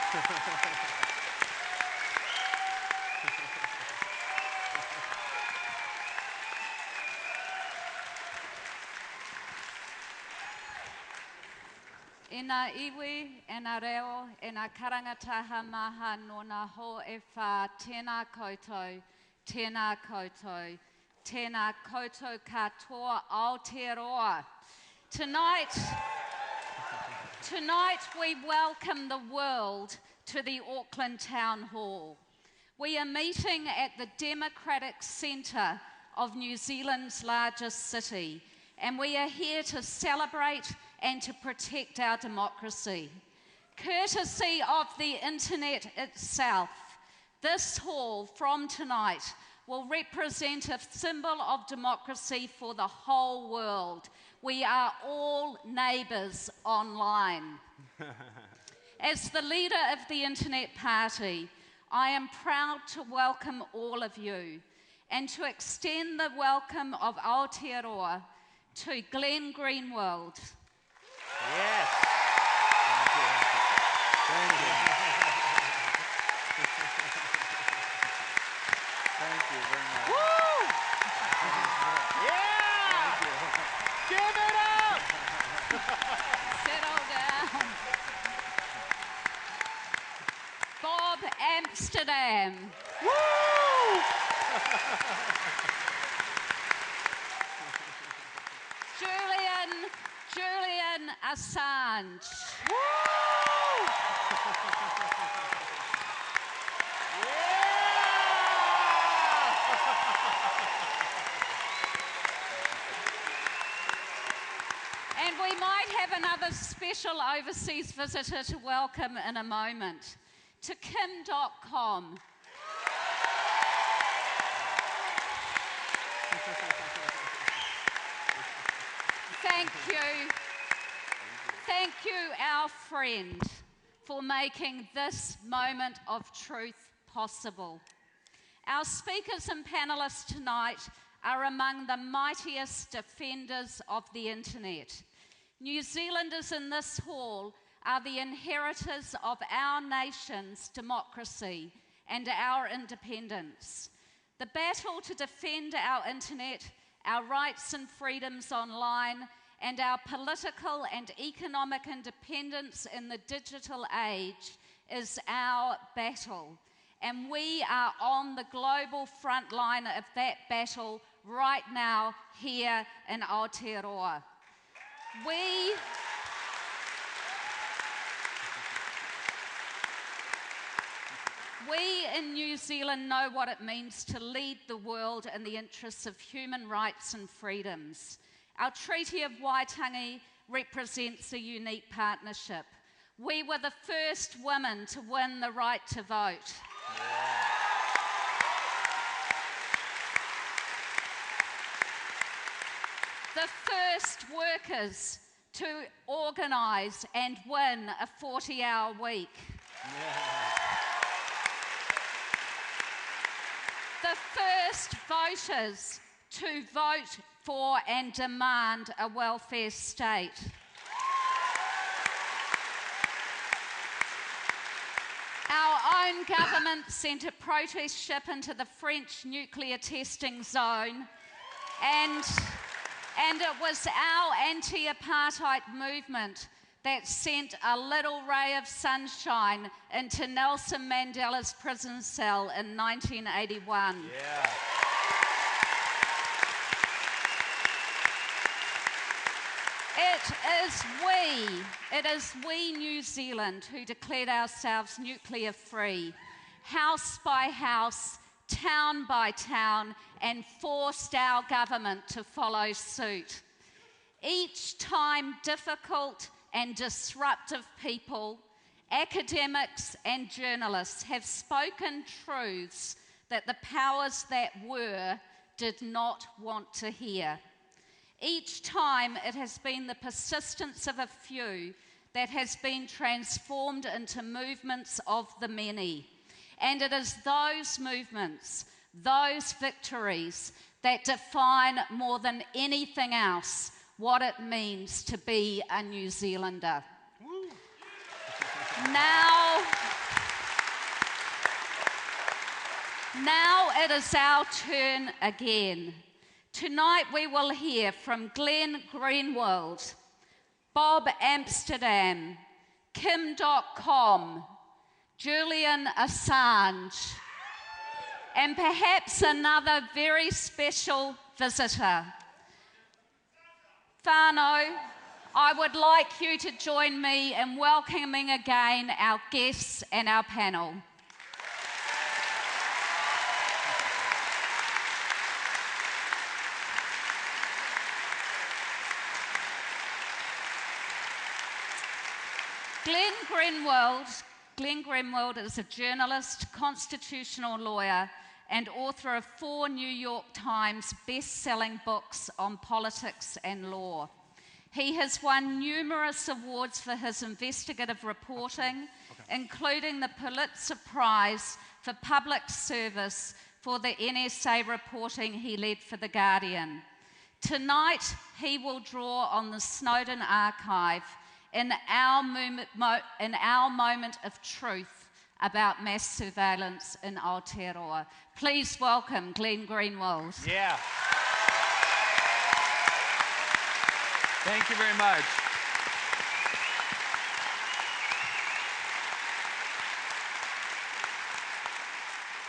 E nā iwi, e nā reo, e nā karangataha maha no nā ho e whā, tēnā koutou, tēnā koutou, tēnā koutou katoa Aotearoa. Tonight we welcome the world to the Auckland Town Hall. We are meeting at the democratic centre of New Zealand's largest city, and we are here to celebrate and to protect our democracy. Courtesy of the internet itself, this hall from tonight will represent a symbol of democracy for the whole world. We are all neighbours online. As the leader of the Internet Party, I am proud to welcome all of you and to extend the welcome of Aotearoa to Glenn Grenwald. Yes. Thank you. Thank you very much. Woo! Yeah! Give it up! Settle down. Bob Amsterdam. Woo! Julian Assange. Woo! And we might have another special overseas visitor to welcome in a moment. To Dotcom. Thank you. Thank you, our friend, for making this moment of truth possible. Our speakers and panellists tonight are among the mightiest defenders of the internet. New Zealanders in this hall are the inheritors of our nation's democracy and our independence. The battle to defend our internet, our rights and freedoms online, and our political and economic independence in the digital age is our battle. And we are on the global front line of that battle right now here in Aotearoa. We in New Zealand know what it means to lead the world in the interests of human rights and freedoms. Our Treaty of Waitangi represents a unique partnership. We were the first women to win the right to vote. Yeah. The first workers to organise and win a 40-hour week. Yeah. The first voters to vote for and demand a welfare state. Our own government sent a protest ship into the French nuclear testing zone, and it was our anti-apartheid movement that sent a little ray of sunshine into Nelson Mandela's prison cell in 1981. Yeah. It is we New Zealand who declared ourselves nuclear free, house by house, town by town, and forced our government to follow suit. Each time difficult and disruptive people, academics and journalists have spoken truths that the powers that were did not want to hear. Each time it has been the persistence of a few that has been transformed into movements of the many. And it is those movements, those victories, that define more than anything else what it means to be a New Zealander. Now, Now it is our turn again. Tonight we will hear from Glenn Grenwald, Bob Amsterdam, Kim Dotcom, Julian Assange, and perhaps another very special visitor. Whānau, I would like you to join me in welcoming again our guests and our panel. Glenn Grenwald is a journalist, constitutional lawyer, and author of 4 New York Times best-selling books on politics and law. He has won numerous awards for his investigative reporting, including the Pulitzer Prize for Public Service for the NSA reporting he led for The Guardian. Tonight, he will draw on the Snowden archive in our moment of truth about mass surveillance in Aotearoa. Please welcome Glenn Grenwald. Yeah. Thank you very much.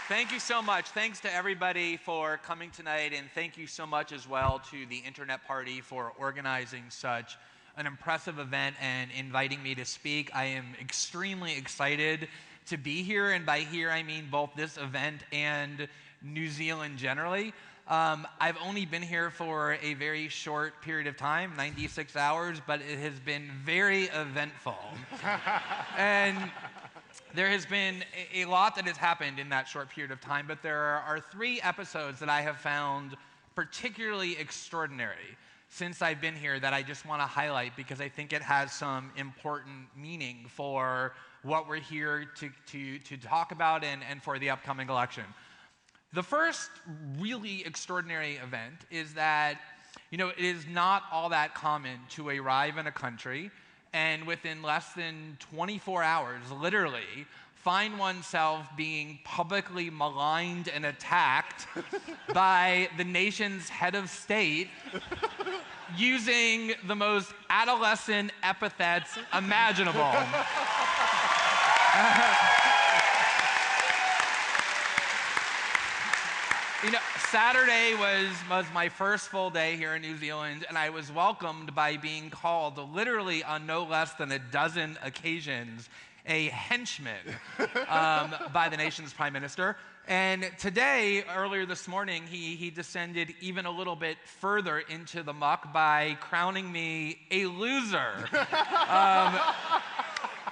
Thank you so much. Thanks to everybody for coming tonight, and thank you so much as well to the Internet Party for organizing such an impressive event and inviting me to speak. I am extremely excited to be here, and by here I mean both this event and New Zealand generally. I've only been here for a very short period of time, 96 hours, but it has been very eventful. And there has been a lot that has happened in that short period of time, but there are 3 episodes that I have found particularly extraordinary since I've been here that I just want to highlight because I think it has some important meaning for what we're here to talk about and for the upcoming election. The first really extraordinary event is that, it is not all that common to arrive in a country and within less than 24 hours, literally, find oneself being publicly maligned and attacked by the nation's head of state using the most adolescent epithets imaginable. Saturday was my first full day here in New Zealand, and I was welcomed by being called literally on no less than a dozen occasions a henchman by the nation's prime minister. And today, earlier this morning, he descended even a little bit further into the muck by crowning me a loser.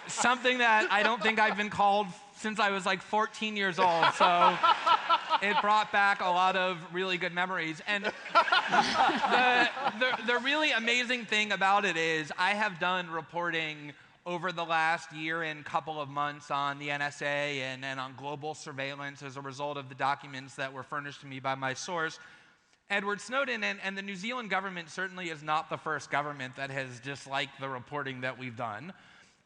Something that I don't think I've been called since I was like 14 years old. So it brought back a lot of really good memories. And the really amazing thing about it is I have done reporting over the last year and couple of months on the NSA and on global surveillance as a result of the documents that were furnished to me by my source, Edward Snowden. And the New Zealand government certainly is not the first government that has disliked the reporting that we've done.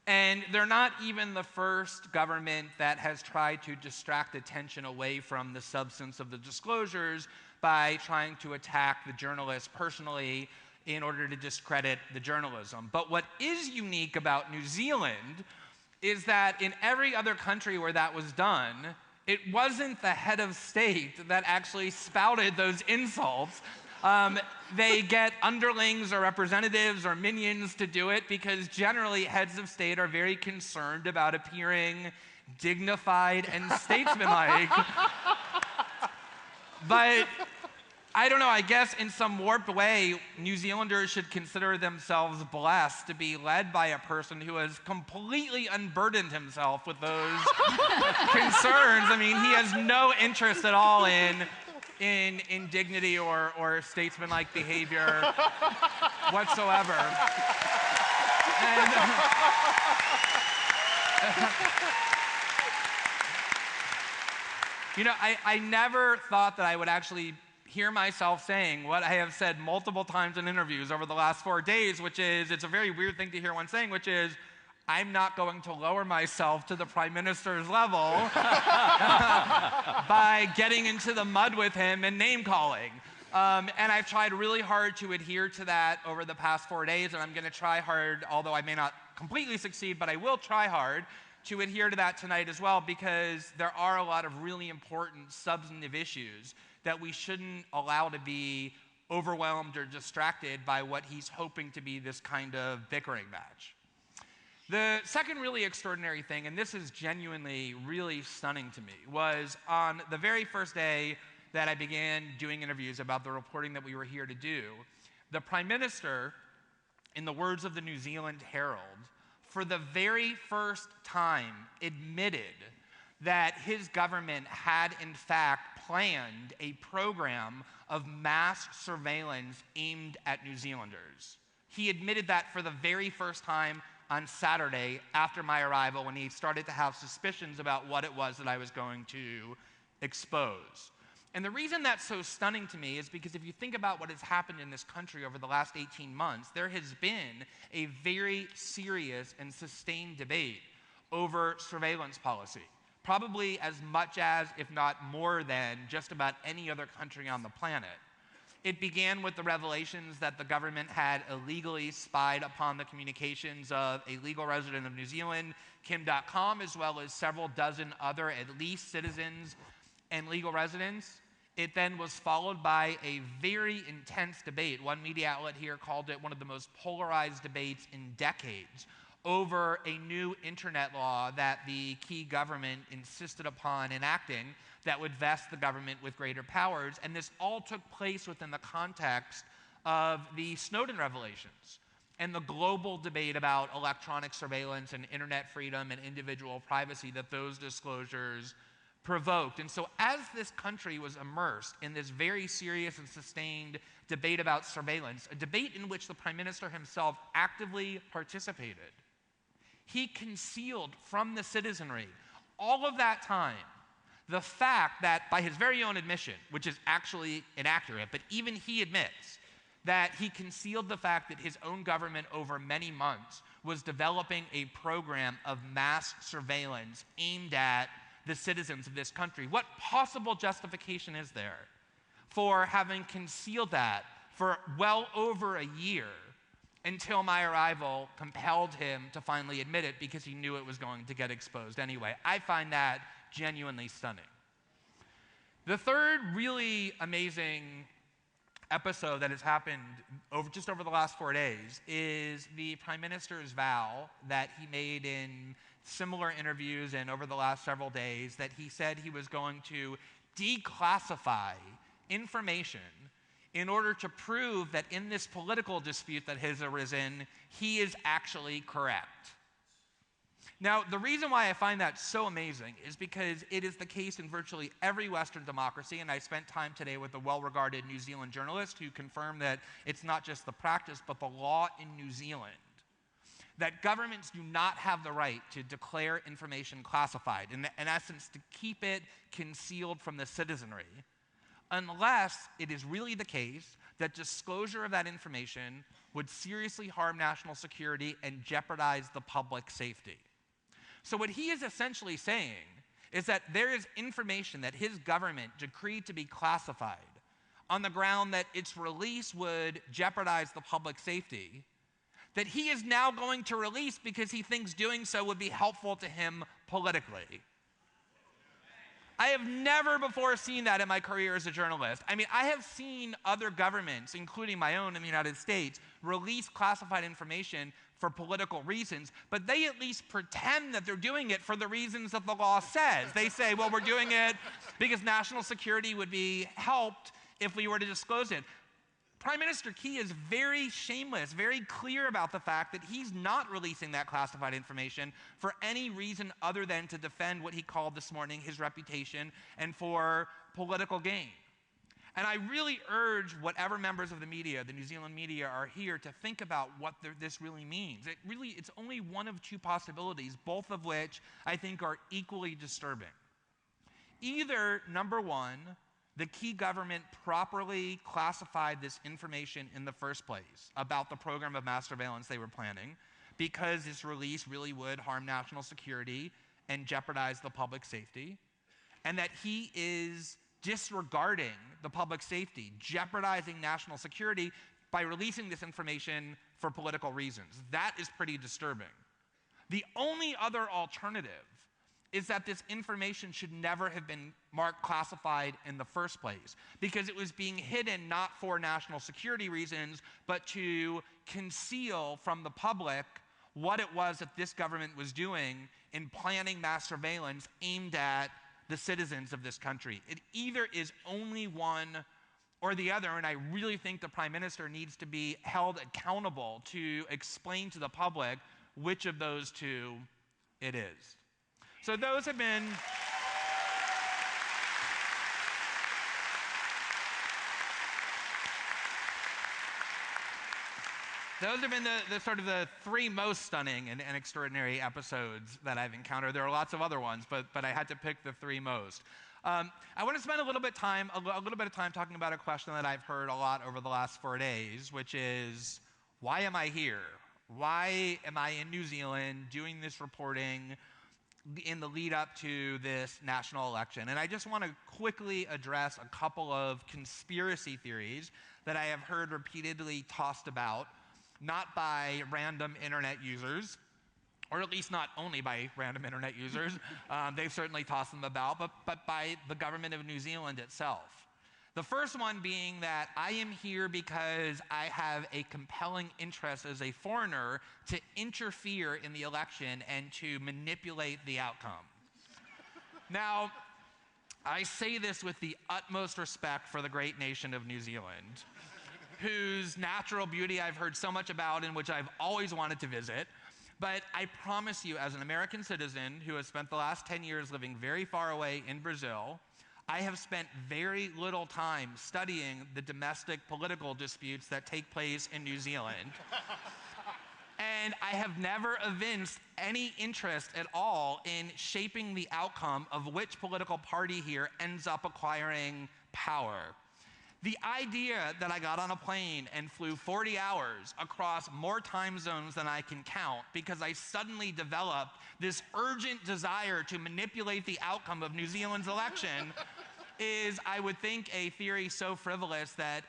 And they're not even the first government that has tried to distract attention away from the substance of the disclosures by trying to attack the journalists personally in order to discredit the journalism. But what is unique about New Zealand is that in every other country where that was done, it wasn't the head of state that actually spouted those insults. They get underlings or representatives or minions to do it because generally heads of state are very concerned about appearing dignified and statesmanlike. But I don't know, I guess in some warped way, New Zealanders should consider themselves blessed to be led by a person who has completely unburdened himself with those concerns. I mean, he has no interest at all in dignity or statesmanlike behavior whatsoever. And, I never thought that I would actually hear myself saying what I have said multiple times in interviews over the last 4 days, which is, it's a very weird thing to hear one saying, which is, I'm not going to lower myself to the Prime Minister's level by getting into the mud with him and name-calling. And I've tried really hard to adhere to that over the past 4 days, and I'm going to try hard, although I may not completely succeed, but I will try hard to adhere to that tonight as well, because there are a lot of really important substantive issues that we shouldn't allow to be overwhelmed or distracted by what he's hoping to be this kind of bickering match. The second really extraordinary thing, and this is genuinely really stunning to me, was on the very first day that I began doing interviews about the reporting that we were here to do, the Prime Minister, in the words of the New Zealand Herald, for the very first time admitted that his government had in fact planned a program of mass surveillance aimed at New Zealanders. He admitted that for the very first time on Saturday after my arrival, when he started to have suspicions about what it was that I was going to expose. And the reason that's so stunning to me is because if you think about what has happened in this country over the last 18 months, there has been a very serious and sustained debate over surveillance policy. Probably as much as, if not more than, just about any other country on the planet. It began with the revelations that the government had illegally spied upon the communications of a legal resident of New Zealand, Dotcom, as well as several dozen other, at least, citizens and legal residents. It then was followed by a very intense debate. One media outlet here called it one of the most polarized debates in decades over a new internet law that the key government insisted upon enacting that would vest the government with greater powers. And this all took place within the context of the Snowden revelations and the global debate about electronic surveillance and internet freedom and individual privacy that those disclosures provoked. And so as this country was immersed in this very serious and sustained debate about surveillance, a debate in which the Prime Minister himself actively participated, he concealed from the citizenry all of that time the fact that, by his very own admission, which is actually inaccurate, but even he admits that he concealed the fact that his own government over many months was developing a program of mass surveillance aimed at the citizens of this country. What possible justification is there for having concealed that for well over a year until my arrival compelled him to finally admit it because he knew it was going to get exposed anyway? I find that genuinely stunning. The third really amazing episode that has happened just over the last 4 days is the Prime Minister's vow that he made in similar interviews and over the last several days, that he said he was going to declassify information in order to prove that in this political dispute that has arisen, he is actually correct. Now, the reason why I find that so amazing is because it is the case in virtually every Western democracy, and I spent time today with a well-regarded New Zealand journalist who confirmed that it's not just the practice, but the law in New Zealand, that governments do not have the right to declare information classified, in essence, to keep it concealed from the citizenry, unless it is really the case that disclosure of that information would seriously harm national security and jeopardize the public safety. So what he is essentially saying is that there is information that his government decreed to be classified on the ground that its release would jeopardize the public safety, that he is now going to release because he thinks doing so would be helpful to him politically. I have never before seen that in my career as a journalist. I mean, I have seen other governments, including my own in the United States, release classified information for political reasons, but they at least pretend that they're doing it for the reasons that the law says. They say, well, we're doing it because national security would be helped if we were to disclose it. Prime Minister Key is very shameless, very clear about the fact that he's not releasing that classified information for any reason other than to defend what he called this morning his reputation and for political gain. And I really urge whatever members of the media, the New Zealand media, are here to think about what this really means. It's only one of two possibilities, both of which I think are equally disturbing. Either, number one, the Key government properly classified this information in the first place about the program of mass surveillance they were planning, because this release really would harm national security and jeopardize the public safety, and that he is disregarding the public safety, jeopardizing national security by releasing this information for political reasons. That is pretty disturbing. The only other alternative is that this information should never have been marked classified in the first place, because it was being hidden not for national security reasons, but to conceal from the public what it was that this government was doing in planning mass surveillance aimed at the citizens of this country. It either is only one or the other, and I really think the Prime Minister needs to be held accountable to explain to the public which of those two it is. So those have been the sort of the three most stunning and extraordinary episodes that I've encountered. There are lots of other ones, but I had to pick the three most. I want to spend a little bit of time talking about a question that I've heard a lot over the last 4 days, which is, why am I here? Why am I in New Zealand doing this reporting in the lead up to this national election? And I just want to quickly address a couple of conspiracy theories that I have heard repeatedly tossed about, not by random internet users, or at least not only by random internet users, they've certainly tossed them about, but by the government of New Zealand itself. The first one being that I am here because I have a compelling interest as a foreigner to interfere in the election and to manipulate the outcome. Now, I say this with the utmost respect for the great nation of New Zealand, whose natural beauty I've heard so much about and which I've always wanted to visit. But I promise you, as an American citizen who has spent the last 10 years living very far away in Brazil, I have spent very little time studying the domestic political disputes that take place in New Zealand. And I have never evinced any interest at all in shaping the outcome of which political party here ends up acquiring power. The idea that I got on a plane and flew 40 hours across more time zones than I can count because I suddenly developed this urgent desire to manipulate the outcome of New Zealand's election is, I would think, a theory so frivolous that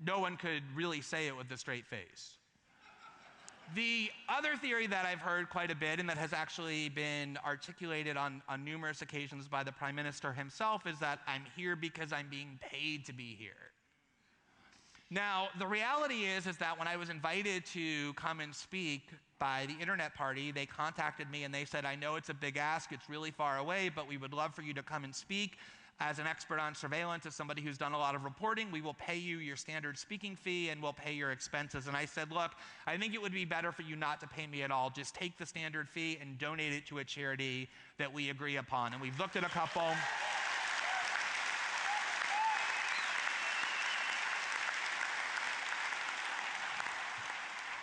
no one could really say it with a straight face. The other theory that I've heard quite a bit, and that has actually been articulated on numerous occasions by the Prime Minister himself, is that I'm here because I'm being paid to be here. Now, the reality is that when I was invited to come and speak by the Internet Party, they contacted me and they said, I know it's a big ask, it's really far away, but we would love for you to come and speak. As an expert on surveillance, as somebody who's done a lot of reporting, we will pay you your standard speaking fee and we'll pay your expenses. And I said, look, I think it would be better for you not to pay me at all. Just take the standard fee and donate it to a charity that we agree upon. And we've looked at a couple.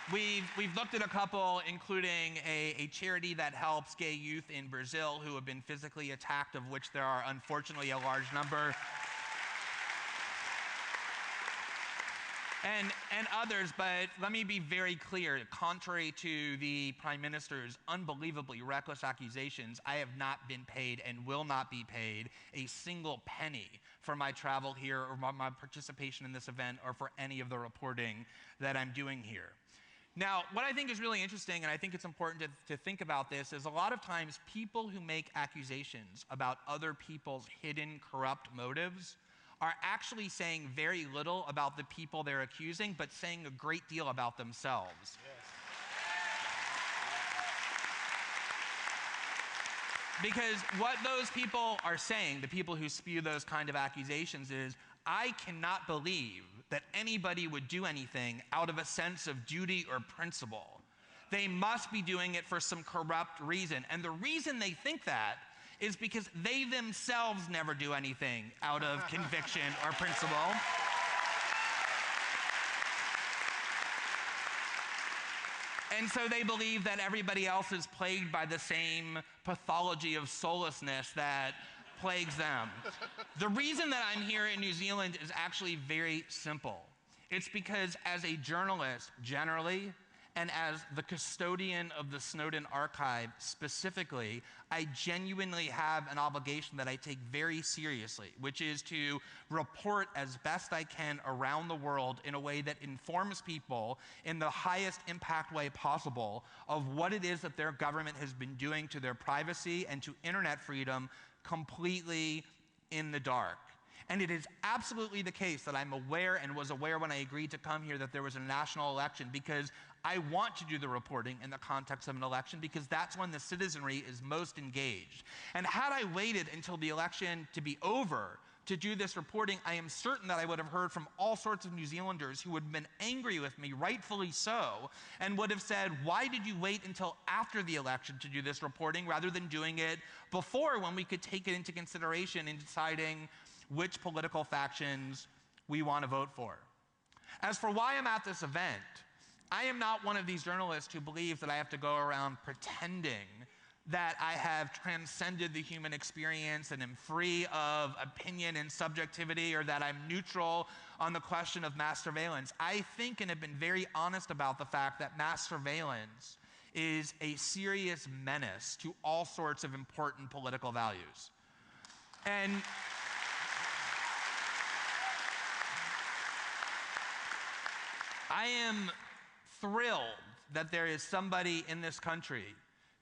We've looked at a couple, including a charity that helps gay youth in Brazil who have been physically attacked, of which there are unfortunately a large number. And others, but let me be very clear. Contrary to the Prime Minister's unbelievably reckless accusations, I have not been paid and will not be paid a single penny for my travel here or my participation in this event or for any of the reporting that I'm doing here. Now, what I think is really interesting, and I think it's important to think about this, is a lot of times people who make accusations about other people's hidden corrupt motives are actually saying very little about the people they're accusing, but saying a great deal about themselves. Yes. Because what those people are saying, the people who spew those kind of accusations, is, I cannot believe that anybody would do anything out of a sense of duty or principle. They must be doing it for some corrupt reason. And the reason they think that is because they themselves never do anything out of conviction or principle. And so they believe that everybody else is plagued by the same pathology of soullessness that plagues them. The reason that I'm here in New Zealand is actually very simple. It's because as a journalist, generally, and as the custodian of the Snowden archive specifically, I genuinely have an obligation that I take very seriously, which is to report as best I can around the world in a way that informs people in the highest impact way possible of what it is that their government has been doing to their privacy and to internet freedom completely in the dark. And it is absolutely the case that I'm aware and was aware when I agreed to come here that there was a national election, because I want to do the reporting in the context of an election, because that's when the citizenry is most engaged. And had I waited until the election to be over to do this reporting, I am certain that I would have heard from all sorts of New Zealanders who would have been angry with me, rightfully so, and would have said, why did you wait until after the election to do this reporting rather than doing it before, when we could take it into consideration in deciding which political factions we want to vote for? As for why I'm at this event, I am not one of these journalists who believes that I have to go around pretending that I have transcended the human experience and am free of opinion and subjectivity, or that I'm neutral on the question of mass surveillance. I think and have been very honest about the fact that mass surveillance is a serious menace to all sorts of important political values. And I am thrilled that there is somebody in this country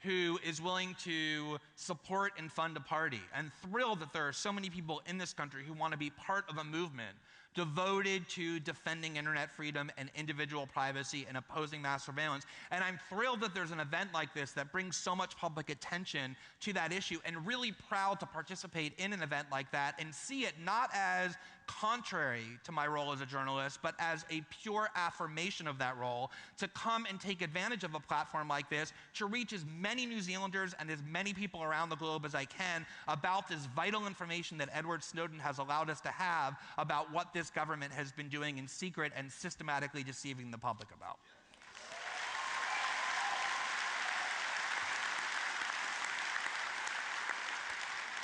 who is willing to support and fund a party, and thrilled that there are so many people in this country who want to be part of a movement devoted to defending internet freedom and individual privacy and opposing mass surveillance. And I'm thrilled that there's an event like this that brings so much public attention to that issue, and really proud to participate in an event like that and see it not as contrary to my role as a journalist, but as a pure affirmation of that role, to come and take advantage of a platform like this to reach as many New Zealanders and as many people around the globe as I can about this vital information that Edward Snowden has allowed us to have about what this government has been doing in secret and systematically deceiving the public about.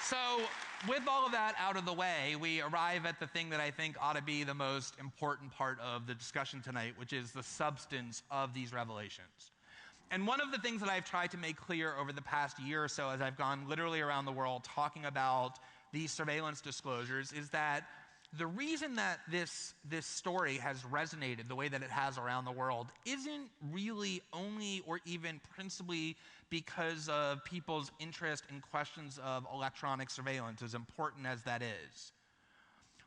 So, with all of that out of the way, we arrive at the thing that I think ought to be the most important part of the discussion tonight, which is the substance of these revelations. And one of the things that I've tried to make clear over the past year or so as I've gone literally around the world talking about these surveillance disclosures is that the reason that this story has resonated the way that it has around the world isn't really only or even principally because of people's interest in questions of electronic surveillance, as important as that is.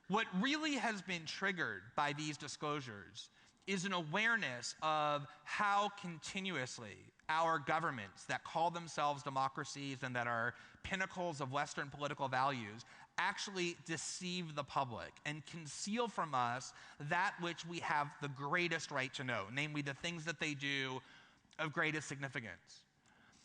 What really has been triggered by these disclosures is an awareness of how continuously our governments that call themselves democracies and that are pinnacles of Western political values actually deceive the public and conceal from us that which we have the greatest right to know, namely the things that they do of greatest significance.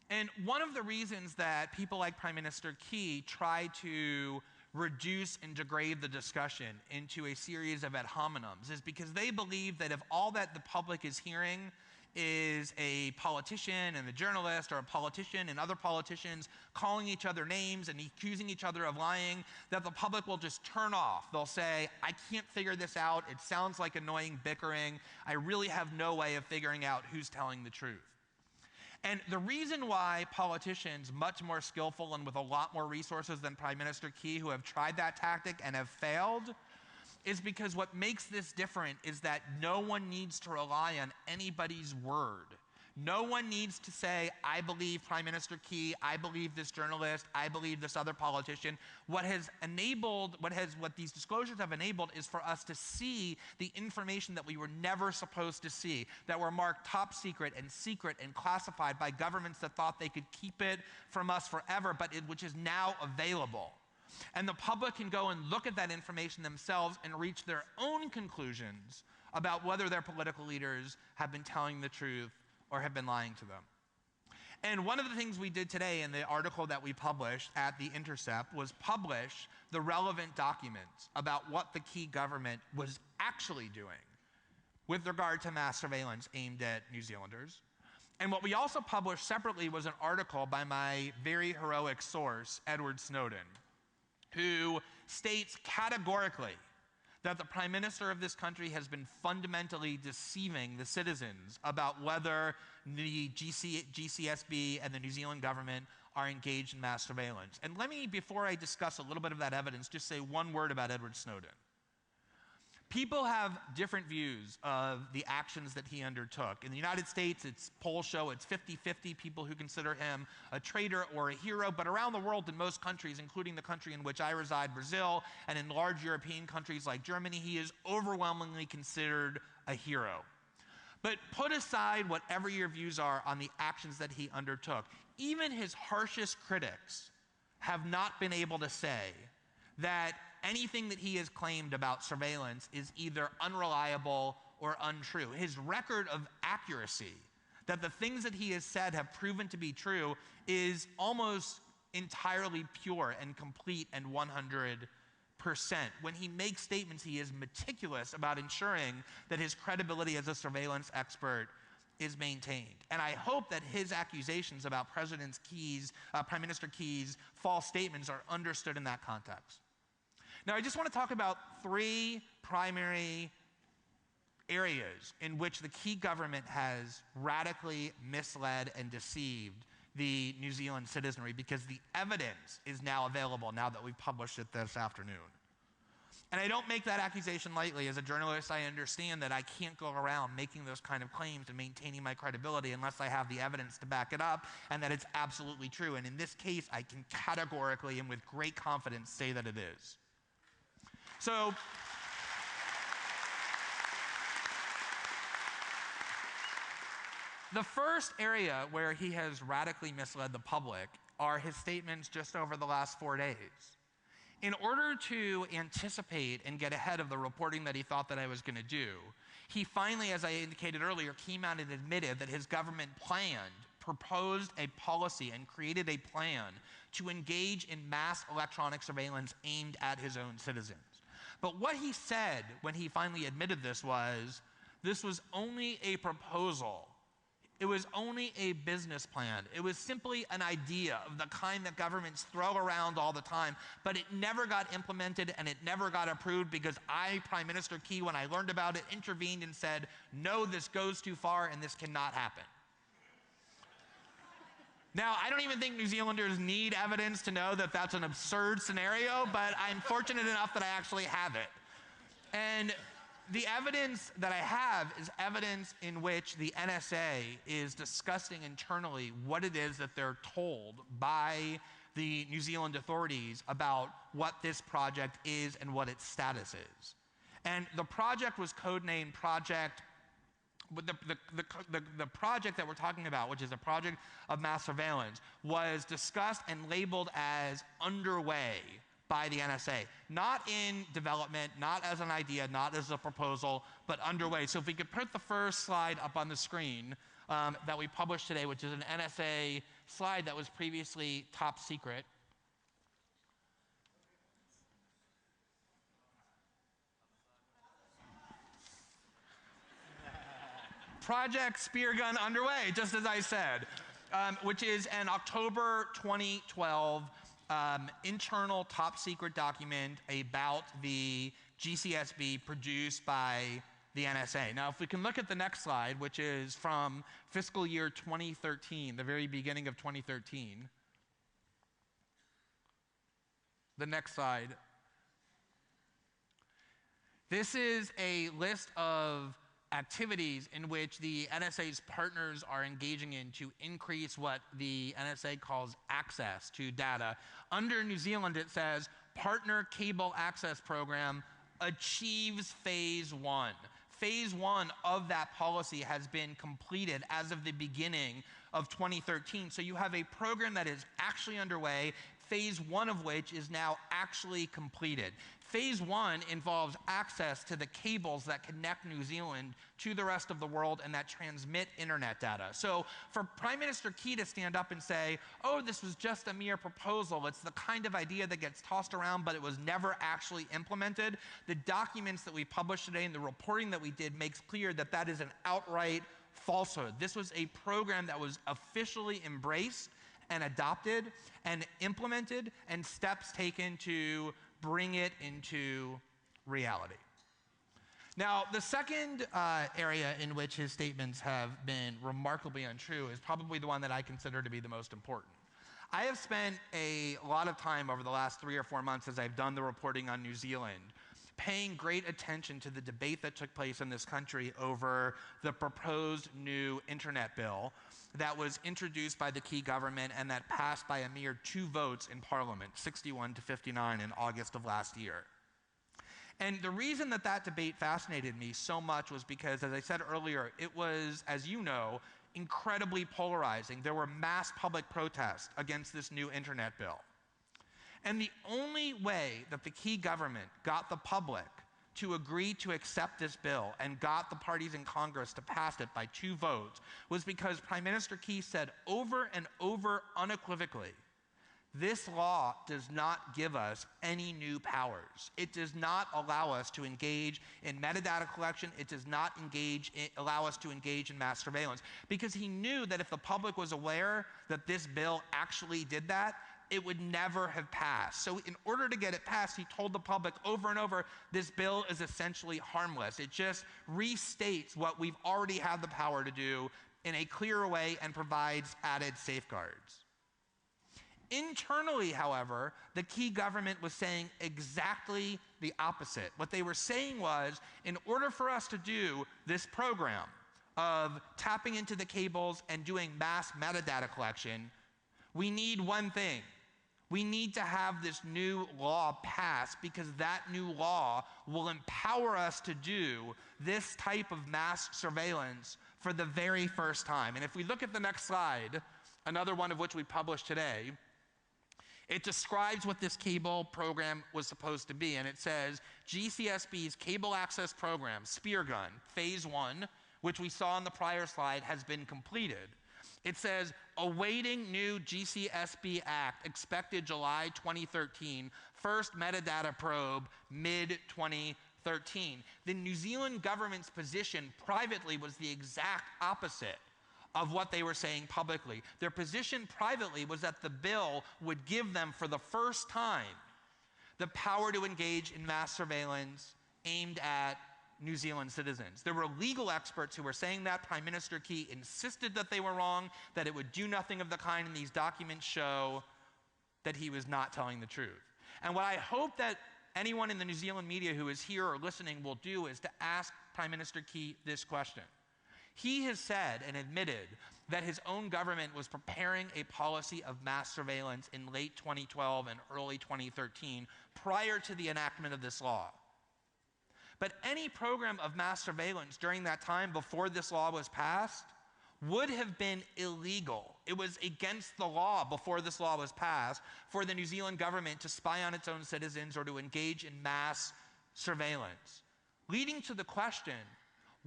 And one of the reasons that people like Prime Minister Key try to reduce and degrade the discussion into a series of ad hominems is because they believe that if all that the public is hearing is a politician and a journalist, or a politician and other politicians calling each other names and accusing each other of lying, that the public will just turn off. They'll say, I can't figure this out. It sounds like annoying bickering. I really have no way of figuring out who's telling the truth. And the reason why politicians, much more skillful and with a lot more resources than Prime Minister Key, who have tried that tactic and have failed, is because what makes this different is that no one needs to rely on anybody's word. No one needs to say, I believe Prime Minister Key, I believe this journalist, I believe this other politician. What these disclosures have enabled is for us to see the information that we were never supposed to see, that were marked top secret and classified by governments that thought they could keep it from us forever, but which is now available. And the public can go and look at that information themselves and reach their own conclusions about whether their political leaders have been telling the truth or have been lying to them. And one of the things we did today in the article that we published at The Intercept was publish the relevant documents about what the Key government was actually doing with regard to mass surveillance aimed at New Zealanders. And what we also published separately was an article by my very heroic source, Edward Snowden, who states categorically that the Prime Minister of this country has been fundamentally deceiving the citizens about whether the GCSB and the New Zealand government are engaged in mass surveillance. And let me, before I discuss a little bit of that evidence, just say one word about Edward Snowden. People have different views of the actions that he undertook. In the United States, polls show it's 50-50 people who consider him a traitor or a hero, but around the world in most countries, including the country in which I reside, Brazil, and in large European countries like Germany, he is overwhelmingly considered a hero. But put aside whatever your views are on the actions that he undertook, even his harshest critics have not been able to say that anything that he has claimed about surveillance is either unreliable or untrue. His record of accuracy, that the things that he has said have proven to be true, is almost entirely pure and complete and 100%. When he makes statements, he is meticulous about ensuring that his credibility as a surveillance expert is maintained. And I hope that his accusations about Prime Minister Key's false statements are understood in that context. Now, I just want to talk about three primary areas in which the Key government has radically misled and deceived the New Zealand citizenry, because the evidence is now available now that we've published it this afternoon. And I don't make that accusation lightly. As a journalist, I understand that I can't go around making those kind of claims and maintaining my credibility unless I have the evidence to back it up and that it's absolutely true. And in this case, I can categorically and with great confidence say that it is. So, the first area where he has radically misled the public are his statements just over the last 4 days. In order to anticipate and get ahead of the reporting that he thought that I was going to do, he finally, as I indicated earlier, came out and admitted that his government proposed a policy and created a plan to engage in mass electronic surveillance aimed at his own citizens. But what he said when he finally admitted this was only a proposal. It was only a business plan. It was simply an idea of the kind that governments throw around all the time, but it never got implemented and it never got approved because I, Prime Minister Key, when I learned about it, intervened and said, no, this goes too far and this cannot happen. Now, I don't even think New Zealanders need evidence to know that that's an absurd scenario, but I'm fortunate enough that I actually have it. And the evidence that I have is evidence in which the NSA is discussing internally what it is that they're told by the New Zealand authorities about what this project is and what its status is. And the project was codenamed Project. The project that we're talking about, which is a project of mass surveillance, was discussed and labeled as underway by the NSA. Not in development, not as an idea, not as a proposal, but underway. So if we could put the first slide up on the screen that we published today, which is an NSA slide that was previously top secret. Project Speargun underway, just as I said, which is an October 2012 internal top secret document about the GCSB produced by the NSA. Now, if we can look at the next slide, which is from fiscal year 2013, the very beginning of 2013. The next slide. This is a list of activities in which the NSA's partners are engaging in to increase what the NSA calls access to data. Under New Zealand, it says, Partner Cable Access Program achieves Phase 1. Phase 1 of that policy has been completed as of the beginning of 2013. So you have a program that is actually underway, Phase 1 of which is now actually completed. Phase 1 involves access to the cables that connect New Zealand to the rest of the world and that transmit internet data. So for Prime Minister Key to stand up and say, oh, this was just a mere proposal, it's the kind of idea that gets tossed around but it was never actually implemented, the documents that we published today and the reporting that we did makes clear that that is an outright falsehood. This was a program that was officially embraced and adopted and implemented and steps taken to bring it into reality. Now, the second area in which his statements have been remarkably untrue is probably the one that I consider to be the most important. I have spent a lot of time over the last 3 or 4 months as I've done the reporting on New Zealand, paying great attention to the debate that took place in this country over the proposed new internet bill that was introduced by the key government and that passed by a mere 2 votes in Parliament, 61 to 59 in August of last year. And the reason that that debate fascinated me so much was because, as I said earlier, it was, as you know, incredibly polarizing. There were mass public protests against this new internet bill. And the only way that the key government got the public to agree to accept this bill and got the parties in Congress to pass it by 2 votes was because Prime Minister Key said over and over unequivocally, this law does not give us any new powers. It does not allow us to engage in metadata collection. It does not allow us to engage in mass surveillance. Because he knew that if the public was aware that this bill actually did that, it would never have passed. So in order to get it passed, he told the public over and over, this bill is essentially harmless. It just restates what we've already had the power to do in a clearer way and provides added safeguards. Internally, however, the key government was saying exactly the opposite. What they were saying was, in order for us to do this program of tapping into the cables and doing mass metadata collection, we need one thing. We need to have this new law passed because that new law will empower us to do this type of mass surveillance for the very first time. And if we look at the next slide, another one of which we published today, it describes what this cable program was supposed to be, and it says GCSB's cable access program, Speargun, phase 1, which we saw in the prior slide, has been completed. It says, awaiting new GCSB Act, expected July 2013, first metadata probe mid-2013. The New Zealand government's position privately was the exact opposite of what they were saying publicly. Their position privately was that the bill would give them, for the first time, the power to engage in mass surveillance aimed at New Zealand citizens. There were legal experts who were saying that. Prime Minister Key insisted that they were wrong, that it would do nothing of the kind, and these documents show that he was not telling the truth. And what I hope that anyone in the New Zealand media who is here or listening will do is to ask Prime Minister Key this question. He has said and admitted that his own government was preparing a policy of mass surveillance in late 2012 and early 2013 prior to the enactment of this law. But any program of mass surveillance during that time before this law was passed would have been illegal. It was against the law before this law was passed for the New Zealand government to spy on its own citizens or to engage in mass surveillance. Leading to the question,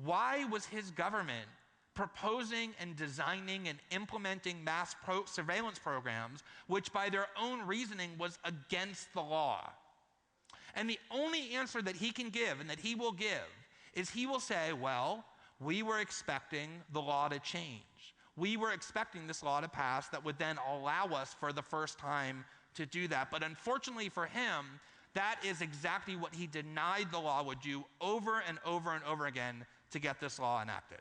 why was his government proposing and designing and implementing mass surveillance programs, which by their own reasoning was against the law? And the only answer that he can give and that he will give is he will say, well, we were expecting the law to change. We were expecting this law to pass that would then allow us for the first time to do that. But unfortunately for him, that is exactly what he denied the law would do over and over and over again to get this law enacted.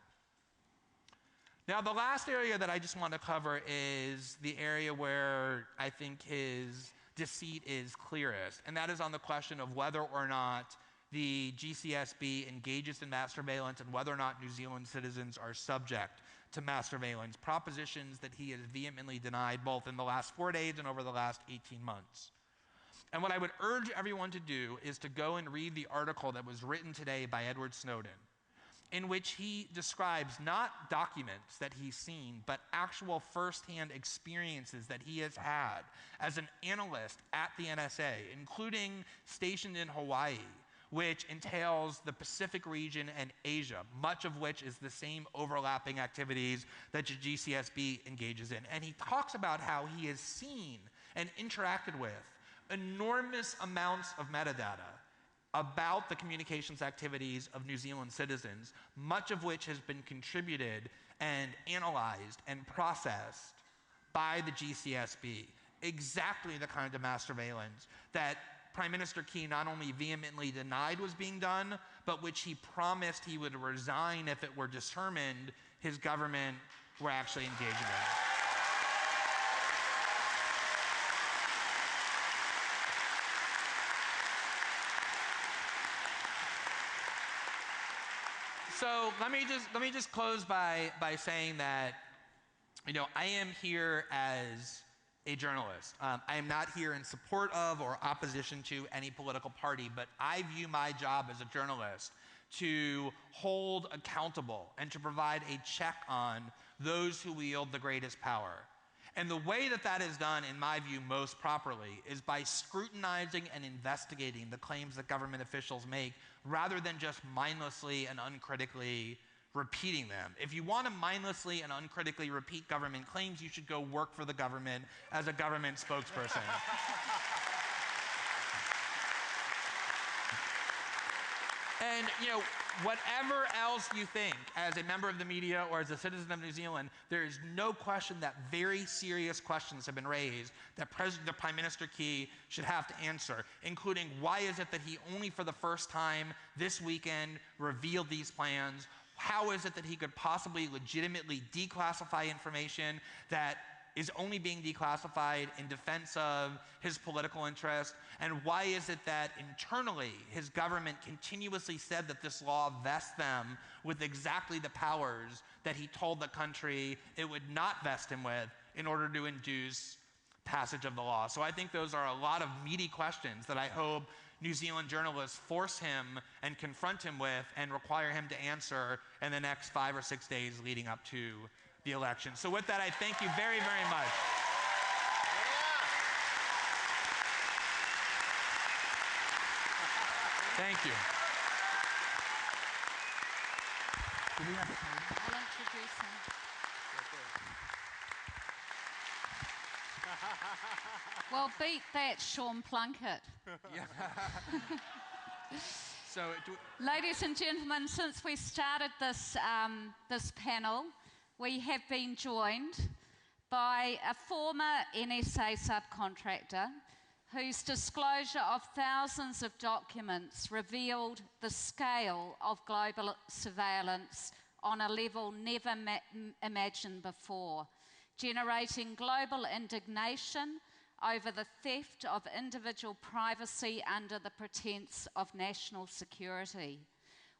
Now, the last area that I just want to cover is the area where I think his deceit is clearest, and that is on the question of whether or not the GCSB engages in mass surveillance and whether or not New Zealand citizens are subject to mass surveillance, propositions that he has vehemently denied both in the last 4 days and over the last 18 months. And what I would urge everyone to do is to go and read the article that was written today by Edward Snowden, in which he describes not documents that he's seen, but actual firsthand experiences that he has had as an analyst at the NSA, including stationed in Hawaii, which entails the Pacific region and Asia, much of which is the same overlapping activities that the GCSB engages in. And he talks about how he has seen and interacted with enormous amounts of metadata about the communications activities of New Zealand citizens, much of which has been contributed and analyzed and processed by the GCSB. Exactly the kind of mass surveillance that Prime Minister Key not only vehemently denied was being done, but which he promised he would resign if it were determined his government were actually engaging in. So let me just close by saying that, I am here as a journalist. I am not here in support of or opposition to any political party, but I view my job as a journalist to hold accountable and to provide a check on those who wield the greatest power. And the way that that is done, in my view, most properly is by scrutinizing and investigating the claims that government officials make rather than just mindlessly and uncritically repeating them. If you want to mindlessly and uncritically repeat government claims, you should go work for the government as a government spokesperson. And, whatever else you think as a member of the media or as a citizen of New Zealand, there is no question that very serious questions have been raised that the Prime Minister Key should have to answer, including why is it that he only for the first time this weekend revealed these plans? How is it that he could possibly legitimately declassify information that is only being declassified in defense of his political interest? And why is it that internally his government continuously said that this law vests them with exactly the powers that he told the country it would not vest him with in order to induce passage of the law? So I think those are a lot of meaty questions that I hope New Zealand journalists force him and confront him with and require him to answer in the next 5 or 6 days leading up to the election. So with that, I thank you very, very much. Thank you. I'll introduce him. Well, beat that, Sean Plunkett. Ladies and gentlemen, since we started this panel, we have been joined by a former NSA subcontractor whose disclosure of thousands of documents revealed the scale of global surveillance on a level never imagined before, generating global indignation over the theft of individual privacy under the pretense of national security.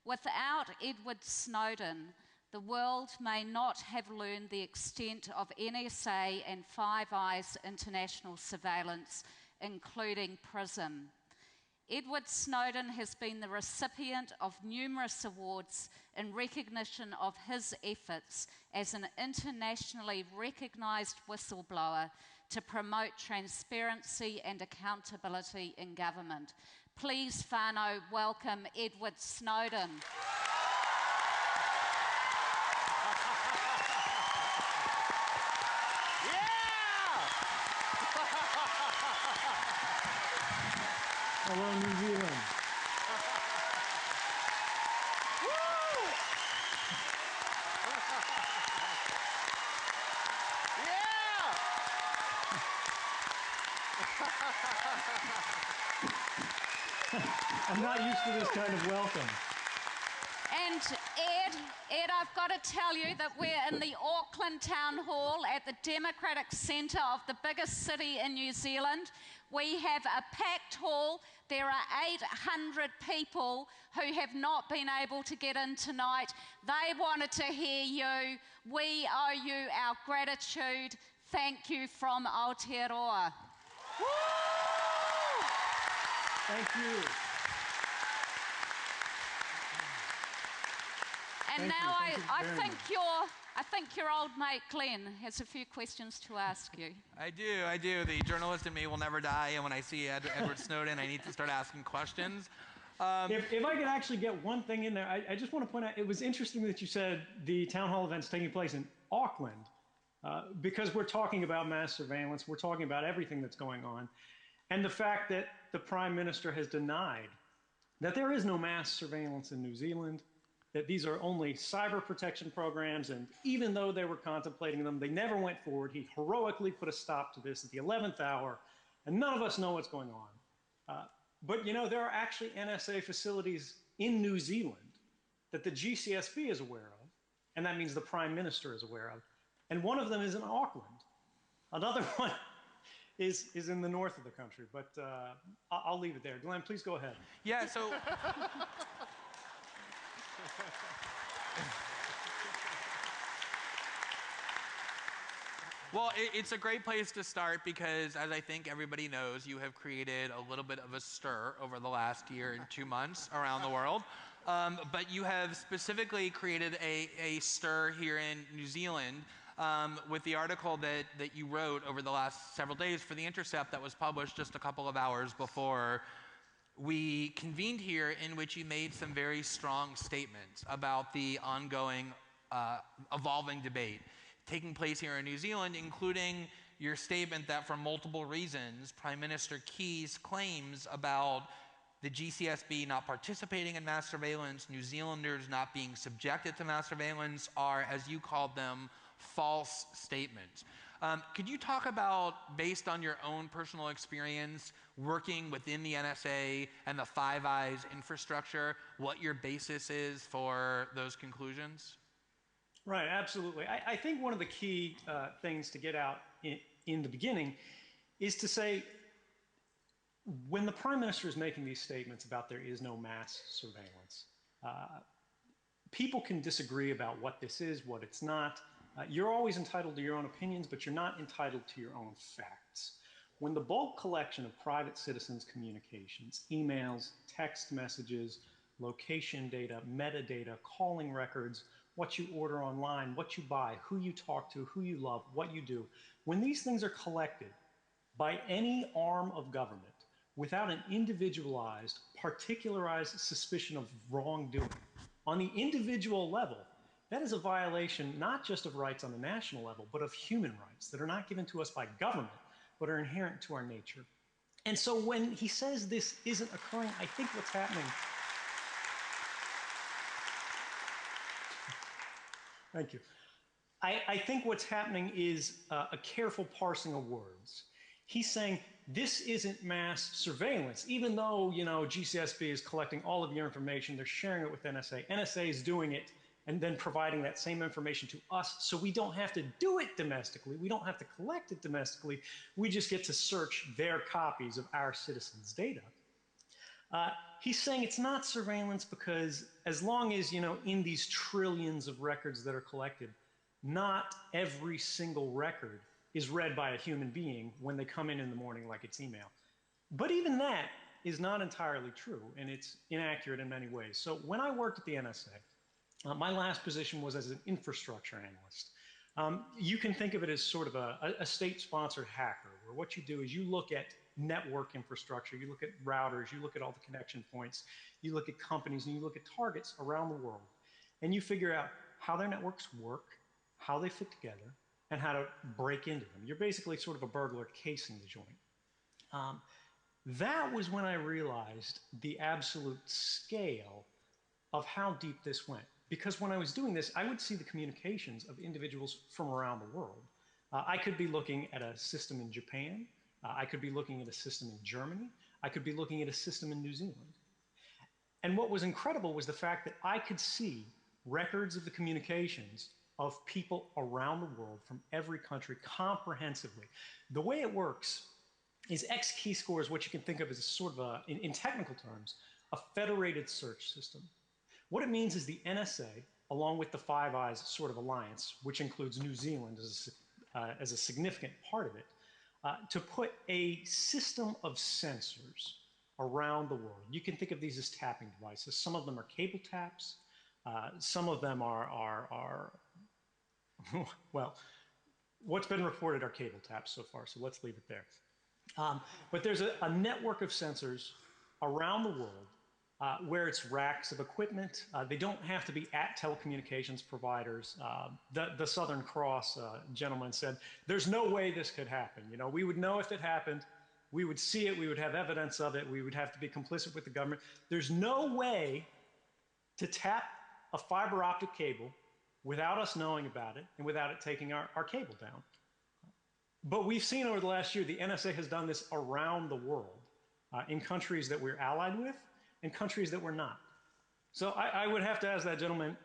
Without Edward Snowden, the world may not have learned the extent of NSA and Five Eyes international surveillance, including PRISM. Edward Snowden has been the recipient of numerous awards in recognition of his efforts as an internationally recognised whistleblower to promote transparency and accountability in government. Please, whānau, welcome Edward Snowden. Hello, New Zealand. I'm not used to this kind of welcome. And Ed, I've got to tell you that we're in the Auckland Town Hall at the Democratic Centre of the biggest city in New Zealand. We have a packed hall. There are 800 people who have not been able to get in tonight. They wanted to hear you. We owe you our gratitude. Thank you from Aotearoa. Woo! Thank you. And now I think your old mate Glenn has a few questions to ask you. I do. The journalist in me will never die, and when I see Edward Snowden, I need to start asking questions. If I could actually get one thing in there, I just want to point out, it was interesting that you said the town hall event's taking place in Auckland, because we're talking about mass surveillance, we're talking about everything that's going on, and the fact that the Prime Minister has denied that there is no mass surveillance in New Zealand, that these are only cyber protection programs, and even though they were contemplating them, they never went forward. He heroically put a stop to this at the 11th hour, and none of us know what's going on. But you know, there are actually NSA facilities in New Zealand that the GCSB is aware of, and that means the Prime Minister is aware of. And one of them is in Auckland. Another one is in the north of the country, but I'll leave it there. Glenn, please go ahead. Yeah, so... Well, it's a great place to start because, as I think everybody knows, you have created a little bit of a stir over the last year and 2 months around the world. But you have specifically created a stir here in New Zealand with the article that you wrote over the last several days for The Intercept that was published just a couple of hours before we convened here, in which you made some very strong statements about the ongoing evolving debate taking place here in New Zealand, including your statement that for multiple reasons, Prime Minister Key's claims about the GCSB not participating in mass surveillance, New Zealanders not being subjected to mass surveillance are, as you called them, false statements. Could you talk about, based on your own personal experience working within the NSA and the Five Eyes infrastructure, what your basis is for those conclusions? Right, absolutely. I think one of the key things to get out in the beginning is to say, when the Prime Minister is making these statements about there is no mass surveillance, people can disagree about what this is, what it's not. You're always entitled to your own opinions, but you're not entitled to your own facts. When the bulk collection of private citizens' communications, emails, text messages, location data, metadata, calling records, what you order online, what you buy, who you talk to, who you love, what you do, when these things are collected by any arm of government without an individualized, particularized suspicion of wrongdoing, on the individual level, that is a violation not just of rights on the national level, but of human rights that are not given to us by government, but are inherent to our nature. And so when he says this isn't occurring, I think what's happening... Thank you. I think what's happening is a careful parsing of words. He's saying this isn't mass surveillance, even though, you know, GCSB is collecting all of your information, they're sharing it with NSA. NSA is doing it and then providing that same information to us, so we don't have to do it domestically. We don't have to collect it domestically. We just get to search their copies of our citizens' data. He's saying it's not surveillance because as long as, you know, in these trillions of records that are collected, not every single record is read by a human being when they come in the morning like it's email. But even that is not entirely true, and it's inaccurate in many ways. So when I worked at the NSA, my last position was as an infrastructure analyst. You can think of it as sort of a state-sponsored hacker, where what you do is you look at network infrastructure, you look at routers, you look at all the connection points, you look at companies, and you look at targets around the world, and you figure out how their networks work, how they fit together, and how to break into them. You're basically sort of a burglar casing the joint. That was when I realized the absolute scale of how deep this went. Because when I was doing this, I would see the communications of individuals from around the world. I could be looking at a system in Japan. I could be looking at a system in Germany. I could be looking at a system in New Zealand. And what was incredible was the fact that I could see records of the communications of people around the world from every country comprehensively. The way it works is X key score is what you can think of as a sort of a, in technical terms, a federated search system. What it means is the NSA, along with the Five Eyes sort of alliance, which includes New Zealand as a significant part of it, to put a system of sensors around the world. You can think of these as tapping devices. Some of them are cable taps. Some of them are well, what's been reported are cable taps so far, so let's leave it there. But there's a network of sensors around the world where it's racks of equipment. They don't have to be at telecommunications providers. The Southern Cross gentleman said, there's no way this could happen. You know, we would know if it happened. We would see it. We would have evidence of it. We would have to be complicit with the government. There's no way to tap a fiber optic cable without us knowing about it and without it taking our cable down. But we've seen over the last year, the NSA has done this around the world. in countries that we're allied with and countries that we're not. So I would have to ask that gentleman,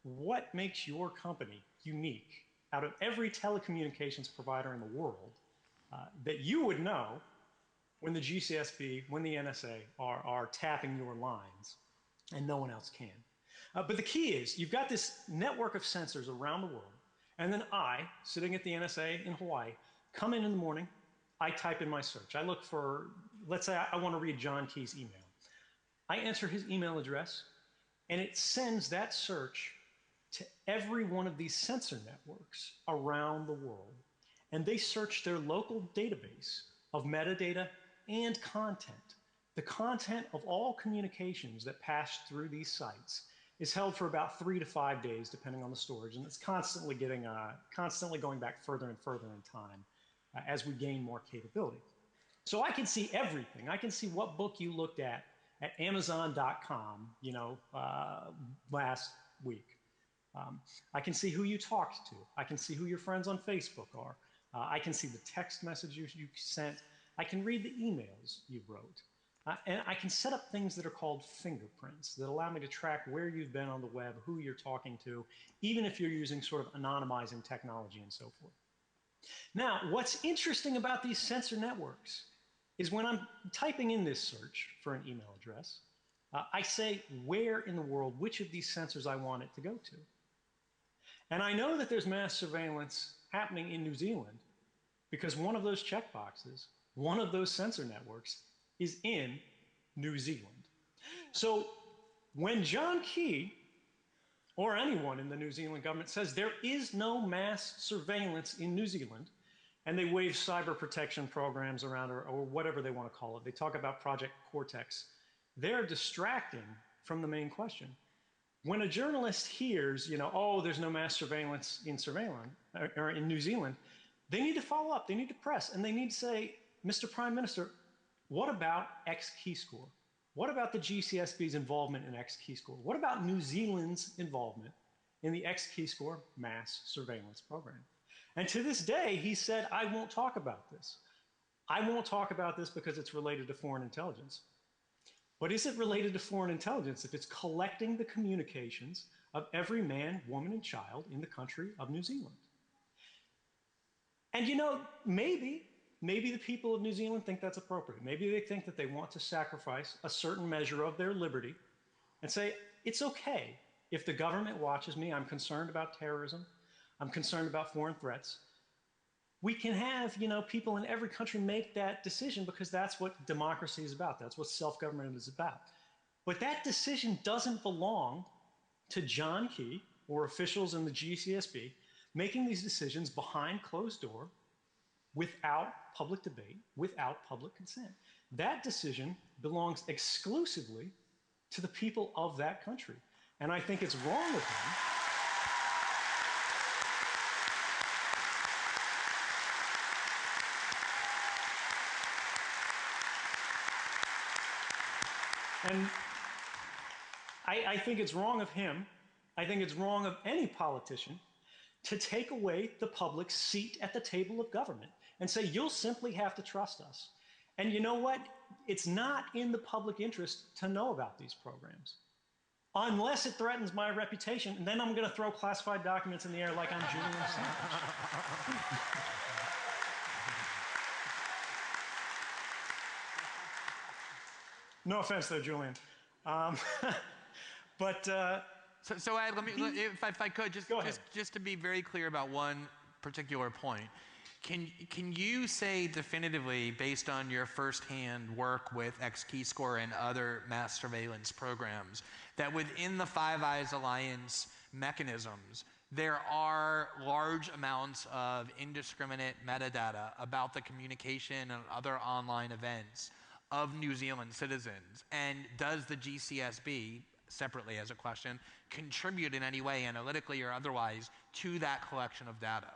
what makes your company unique out of every telecommunications provider in the world that you would know when the GCSB, when the NSA are tapping your lines and no one else can? But the key is, you've got this network of sensors around the world, and then I, sitting at the NSA in Hawaii, come in the morning, I type in my search. I look for, let's say I want to read John Key's email. I enter his email address, and it sends that search to every one of these sensor networks around the world. And they search their local database of metadata and content. The content of all communications that pass through these sites is held for about 3 to 5 days, depending on the storage, and it's constantly going back further and further in time as we gain more capability. So I can see everything. I can see what book you looked at Amazon.com, last week. I can see who you talked to. I can see who your friends on Facebook are. I can see the text messages you sent. I can read the emails you wrote. And I can set up things that are called fingerprints that allow me to track where you've been on the web, who you're talking to, even if you're using sort of anonymizing technology and so forth. Now, what's interesting about these sensor networks is when I'm typing in this search for an email address, I say where in the world, which of these sensors I want it to go to. And I know that there's mass surveillance happening in New Zealand because one of those checkboxes, one of those sensor networks, is in New Zealand. So when John Key or anyone in the New Zealand government says there is no mass surveillance in New Zealand, and they wave cyber protection programs around or whatever they want to call it, they talk about Project Cortex, they're distracting from the main question. When a journalist hears, oh, there's no mass surveillance in or in New Zealand, they need to follow up, they need to press, and they need to say, Mr. Prime Minister, what about X key score? What about the GCSB's involvement in X key score? What about New Zealand's involvement in the X key score mass surveillance program? And to this day, he said, I won't talk about this. I won't talk about this because it's related to foreign intelligence. But is it related to foreign intelligence if it's collecting the communications of every man, woman, and child in the country of New Zealand? And maybe the people of New Zealand think that's appropriate. Maybe they think that they want to sacrifice a certain measure of their liberty and say, it's okay if the government watches me. I'm concerned about terrorism. I'm concerned about foreign threats. We can have, people in every country make that decision because that's what democracy is about. That's what self-government is about. But that decision doesn't belong to John Key or officials in the GCSB making these decisions behind closed door without public debate, without public consent. That decision belongs exclusively to the people of that country. And I think it's wrong of him. And I think it's wrong of him, I think it's wrong of any politician to take away the public's seat at the table of government and say, you'll simply have to trust us. And you know what? It's not in the public interest to know about these programs, unless it threatens my reputation, and then I'm going to throw classified documents in the air like I'm Julian Assange. No offense there, Julian. So Ed, if I could, just to be very clear about one particular point, can you say definitively, based on your firsthand work with X-Keyscore and other mass surveillance programs, that within the Five Eyes Alliance mechanisms, there are large amounts of indiscriminate metadata about the communication and other online events of New Zealand citizens? And does the GCSB, separately as a question, contribute in any way, analytically or otherwise, to that collection of data?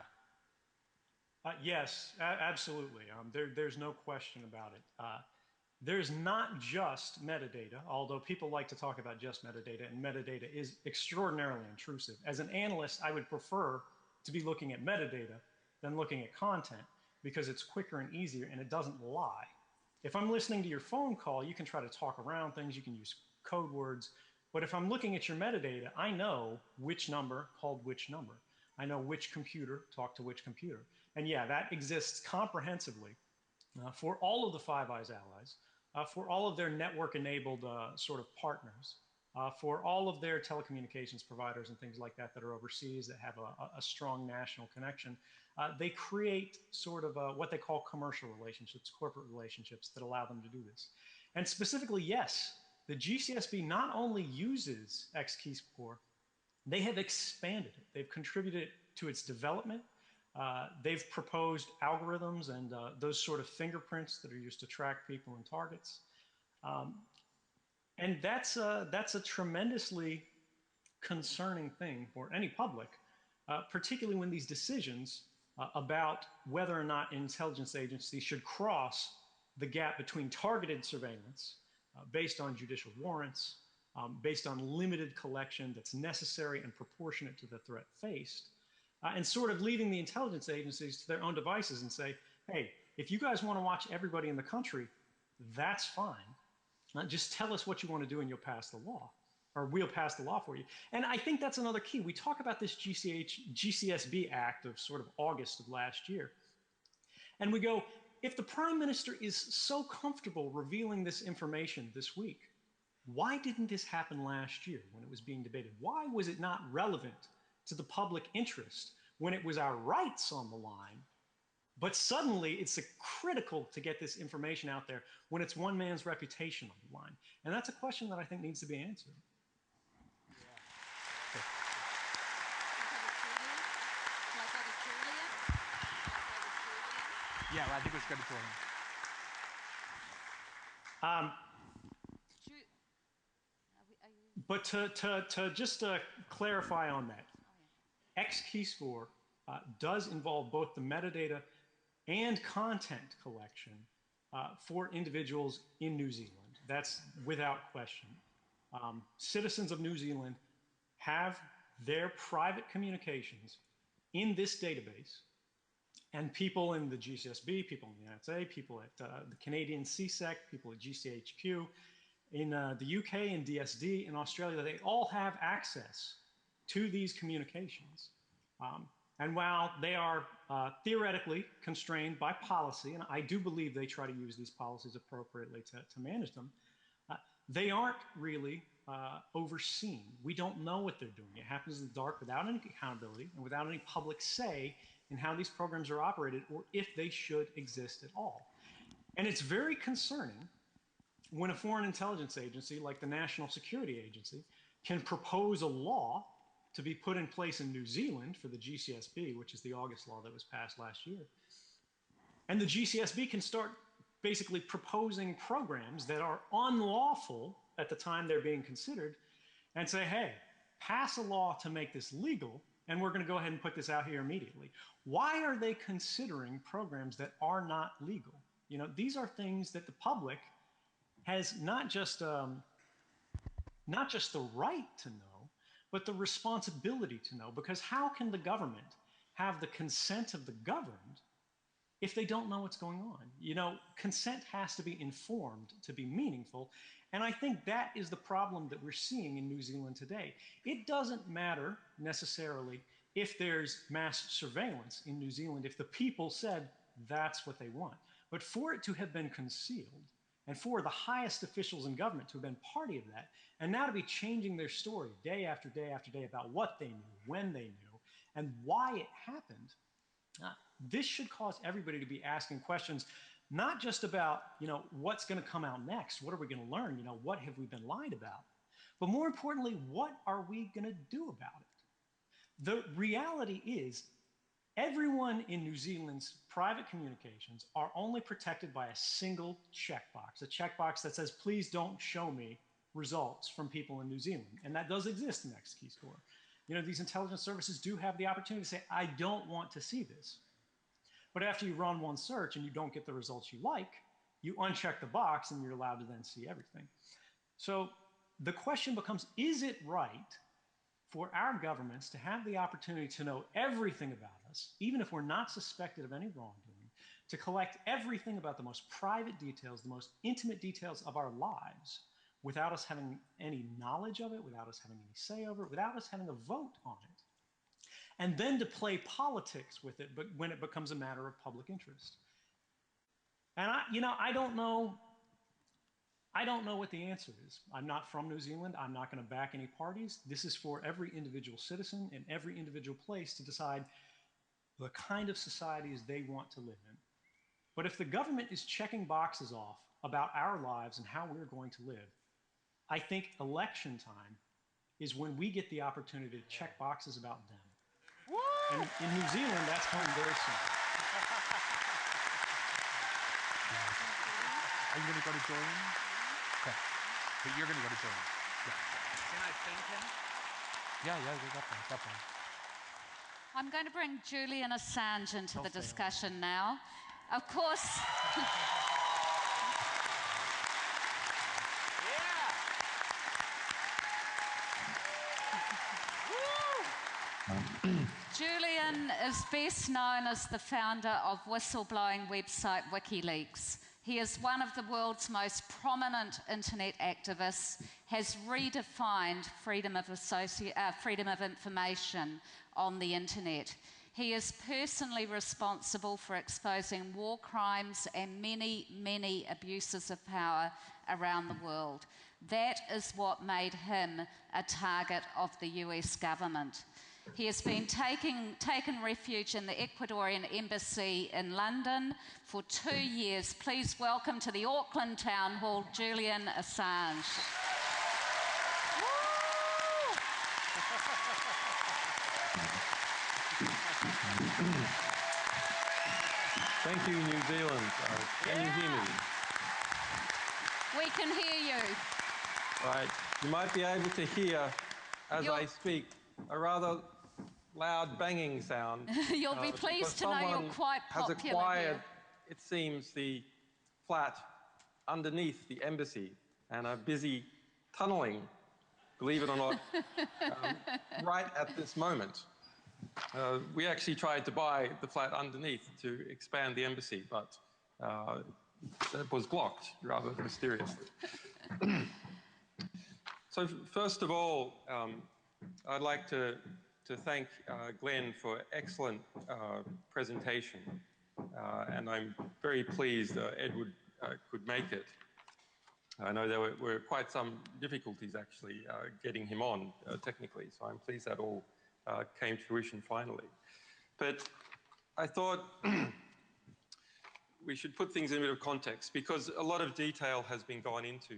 Yes, absolutely. There's no question about it. There's not just metadata, although people like to talk about just metadata, and metadata is extraordinarily intrusive. As an analyst, I would prefer to be looking at metadata than looking at content because it's quicker and easier and it doesn't lie. If I'm listening to your phone call, you can try to talk around things, you can use code words, but if I'm looking at your metadata, I know which number called which number. I know which computer talked to which computer. And yeah, that exists comprehensively for all of the Five Eyes allies, for all of their network-enabled sort of partners, for all of their telecommunications providers and things like that that are overseas that have a strong national connection. They create sort of what they call commercial relationships, corporate relationships that allow them to do this. And specifically, yes, the GCSB not only uses X-Keyscore, they have expanded it. They've contributed to its development. They've proposed algorithms and those sort of fingerprints that are used to track people and targets. And that's a tremendously concerning thing for any public, particularly when these decisions about whether or not intelligence agencies should cross the gap between targeted surveillance based on judicial warrants, based on limited collection that's necessary and proportionate to the threat faced, and sort of leaving the intelligence agencies to their own devices and say, hey, if you guys want to watch everybody in the country, that's fine. Just tell us what you want to do and you'll pass the law, or we'll pass the law for you. And I think that's another key. We talk about this GCSB Act of sort of August of last year, and we go, if the Prime Minister is so comfortable revealing this information this week, why didn't this happen last year when it was being debated? Why was it not relevant to the public interest when it was our rights on the line? But suddenly it's critical to get this information out there when it's one man's reputation on the line. And that's a question that I think needs to be answered. Yeah, well, I think it's good for him. But to just clarify on that, X-Keyscore does involve both the metadata and content collection for individuals in New Zealand. That's without question. Citizens of New Zealand have their private communications in this database, and people in the GCSB, people in the NSA, people at the Canadian CSEC, people at GCHQ, in the UK and DSD, in Australia, they all have access to these communications. And while they are theoretically constrained by policy, and I do believe they try to use these policies appropriately to manage them, they aren't really overseen. We don't know what they're doing. It happens in the dark without any accountability and without any public say in how these programs are operated or if they should exist at all. And it's very concerning when a foreign intelligence agency like the National Security Agency can propose a law to be put in place in New Zealand for the GCSB, which is the August law that was passed last year. And the GCSB can start basically proposing programs that are unlawful at the time they're being considered and say, hey, pass a law to make this legal, and we're going to go ahead and put this out here immediately. Why are they considering programs that are not legal? You know, these are things that the public has not just the right to know, but the responsibility to know, because how can the government have the consent of the governed if they don't know what's going on? You know, consent has to be informed to be meaningful, and I think that is the problem that we're seeing in New Zealand today. It doesn't matter necessarily if there's mass surveillance in New Zealand, if the people said that's what they want. But for it to have been concealed, and for the highest officials in government to have been party of that, and now to be changing their story day after day after day about what they knew, when they knew, and why it happened, this should cause everybody to be asking questions, not just about, you know, what's going to come out next, what are we going to learn, you know, what have we been lied about, but more importantly, what are we going to do about it? The reality is, everyone in New Zealand's private communications are only protected by a single checkbox, a checkbox that says, please don't show me results from people in New Zealand. And that does exist in X-Keyscore. You know, these intelligence services do have the opportunity to say, I don't want to see this. But after you run one search and you don't get the results you like, you uncheck the box and you're allowed to then see everything. So the question becomes, is it right for our governments to have the opportunity to know everything about us, even if we're not suspected of any wrongdoing, to collect everything about the most private details, the most intimate details of our lives, without us having any knowledge of it, without us having any say over it, without us having a vote on it. And then to play politics with it, but when it becomes a matter of public interest. And I don't know what the answer is. I'm not from New Zealand. I'm not going to back any parties. This is for every individual citizen in every individual place to decide the kind of societies they want to live in. But if the government is checking boxes off about our lives and how we're going to live, I think election time is when we get the opportunity to check boxes about them. Woo! And in New Zealand, that's coming very soon. Are you going to go to Julian? Okay. But you're going to go to Julian. Yeah. Can I thank him? Yeah, you got one. I'm going to bring Julian Assange into the discussion now. Of course. Julian is best known as the founder of whistleblowing website WikiLeaks. He is one of the world's most prominent internet activists, has redefined freedom of information on the internet. He is personally responsible for exposing war crimes and many, many abuses of power around the world. That is what made him a target of the US government. He has been taken refuge in the Ecuadorian embassy in London for 2 years. Please welcome to the Auckland Town Hall, Julian Assange. Thank you, New Zealand. Can you hear me? We can hear you. Right. You might be able to hear, as I speak, a rather loud banging sound. You'll be pleased to know you're quite popular has acquired, here. it seems, the flat underneath the embassy and are busy tunneling, believe it or not, right at this moment. We actually tried to buy the flat underneath to expand the embassy, but it was blocked rather mysteriously. So first of all, I'd like to thank Glenn for excellent presentation, and I'm very pleased Edward could make it. I know there were quite some difficulties actually getting him on technically, so I'm pleased that all came to fruition finally. But I thought we should put things in a bit of context, because a lot of detail has been gone into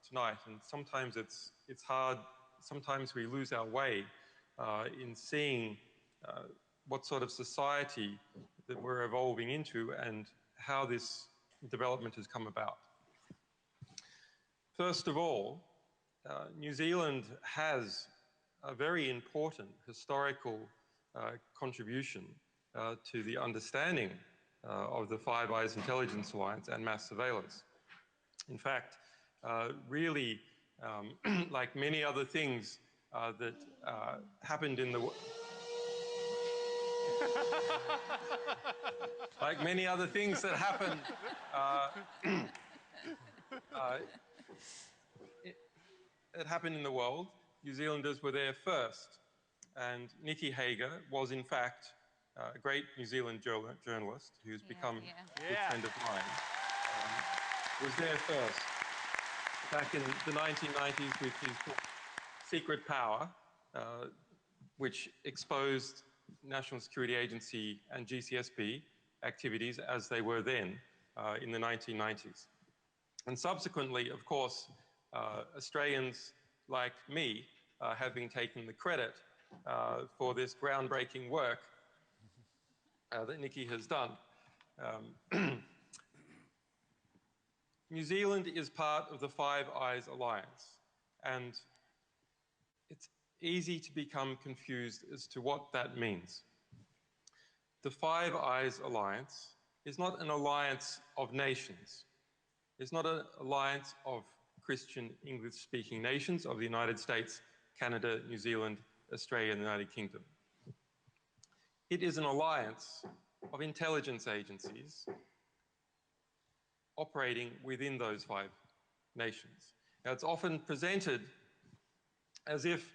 tonight, and sometimes it's hard, sometimes we lose our way in seeing what sort of society that we're evolving into and how this development has come about. First of all, New Zealand has a very important historical contribution to the understanding of the Five Eyes Intelligence Alliance and mass surveillance. In fact, really, like many other things that happened in the like many other things that happened that happened in the world, New Zealanders were there first. And Nikki Hager was, in fact, a great New Zealand journalist who's become a good friend of mine, was there first. Back in the 1990s with his book, Secret Power, which exposed National Security Agency and GCSP activities as they were then in the 1990s. And subsequently, of course, Australians like me have been taking the credit for this groundbreaking work that Nikki has done. New Zealand is part of the Five Eyes Alliance, and it's easy to become confused as to what that means. The Five Eyes Alliance is not an alliance of nations. It's not an alliance of Christian English-speaking nations of the United States, Canada, New Zealand, Australia, and the United Kingdom. It is an alliance of intelligence agencies operating within those 5 nations. Now, it's often presented as if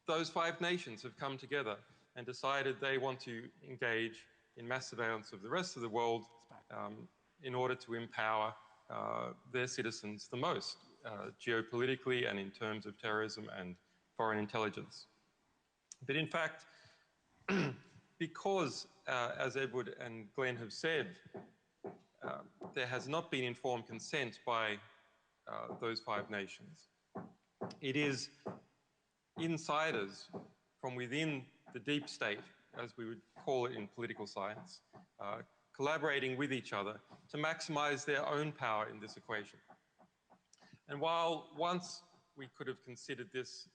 those 5 nations have come together and decided they want to engage in mass surveillance of the rest of the world in order to empower their citizens the most, geopolitically and in terms of terrorism and foreign intelligence. But in fact, because, as Edward and Glenn have said, there has not been informed consent by those 5 nations, it is insiders from within the deep state, as we would call it in political science, collaborating with each other to maximize their own power in this equation. And while once we could have considered this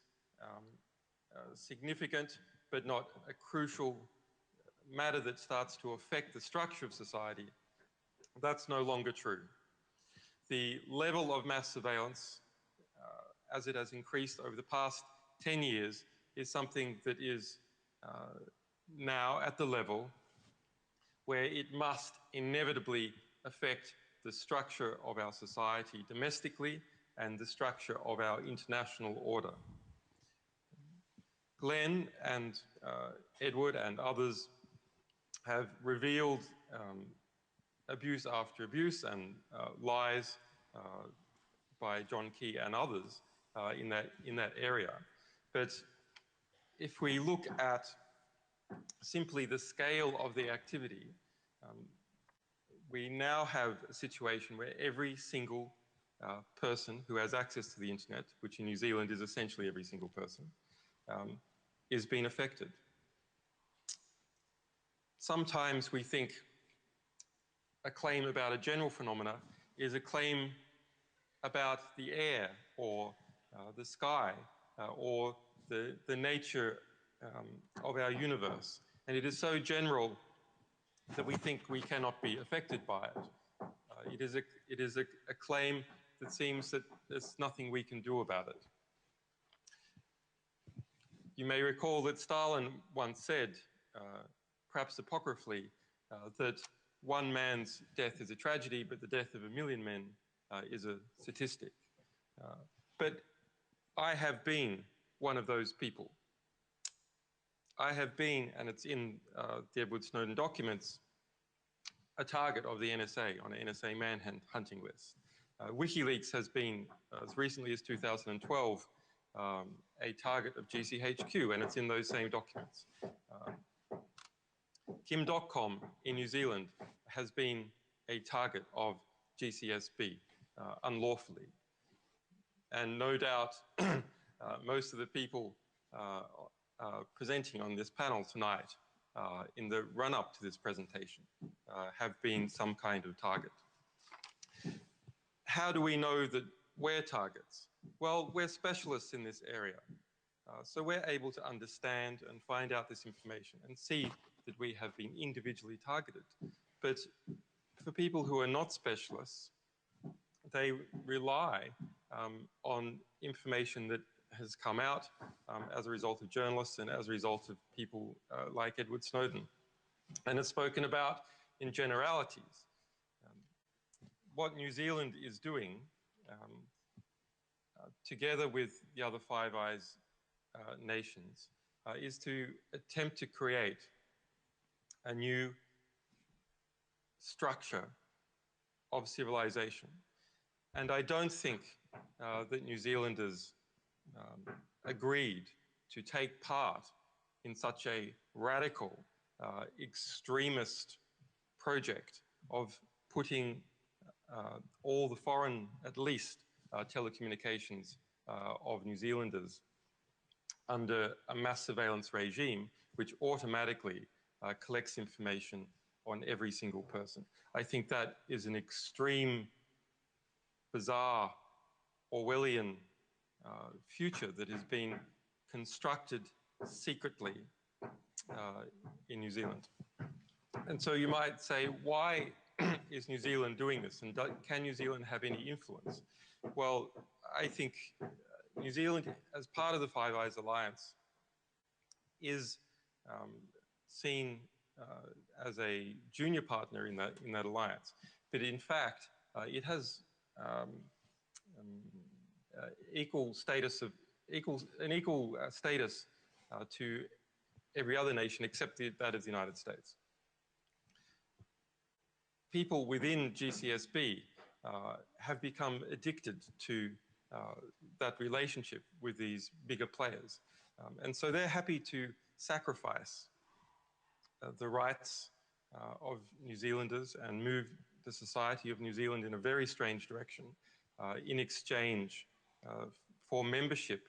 significant but not a crucial matter that starts to affect the structure of society, that's no longer true. The level of mass surveillance, as it has increased over the past 10 years, is something that is now at the level where it must inevitably affect the structure of our society domestically and the structure of our international order. Glenn and Edward and others have revealed abuse after abuse and lies by John Key and others in that area. But if we look at simply the scale of the activity, we now have a situation where every single person who has access to the internet, which in New Zealand is essentially every single person, is being affected. Sometimes we think a claim about a general phenomena is a claim about the air or the sky or the nature of our universe. And it is so general that we think we cannot be affected by it. It is a claim that seems that there's nothing we can do about it. You may recall that Stalin once said, perhaps apocryphally, that one man's death is a tragedy, but the death of a million men is a statistic. But I have been one of those people. I have been, and it's in the Edward Snowden documents, a target of the NSA on an NSA manhunting list. WikiLeaks has been, as recently as 2012, a target of GCHQ, and it's in those same documents. Dotcom in New Zealand has been a target of GCSB unlawfully. And no doubt, most of the people presenting on this panel tonight in the run-up to this presentation have been some kind of target. How do we know that we're targets? Well, we're specialists in this area. So we're able to understand and find out this information and see that we have been individually targeted. But for people who are not specialists, they rely on information that has come out as a result of journalists and as a result of people like Edward Snowden. And it's spoken about in generalities. What New Zealand is doing, together with the other Five Eyes nations, is to attempt to create a new structure of civilization. And I don't think that New Zealanders agreed to take part in such a radical, extremist project of putting all the foreign, at least, telecommunications of New Zealanders under a mass surveillance regime which automatically collects information on every single person. I think that is an extreme, bizarre, Orwellian future that is being constructed secretly in New Zealand. And so you might say, why is New Zealand doing this? And can New Zealand have any influence? Well, I think New Zealand, as part of the Five Eyes Alliance, is seen as a junior partner in that alliance, but in fact, it has equal status to every other nation except that of the United States. People within GCSB have become addicted to that relationship with these bigger players. And so they're happy to sacrifice the rights of New Zealanders and move the society of New Zealand in a very strange direction in exchange for membership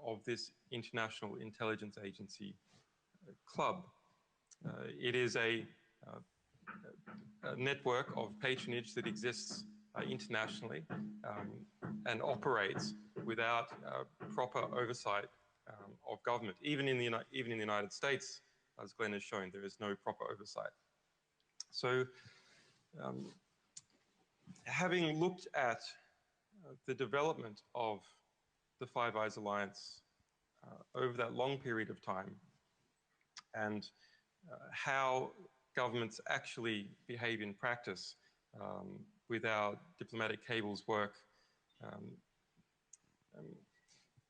of this international intelligence agency club. It is a network of patronage that exists internationally and operates without proper oversight of government. Even in the United States, as Glenn has shown, there is no proper oversight. So having looked at the development of the Five Eyes Alliance over that long period of time and how governments actually behave in practice with our diplomatic cables work,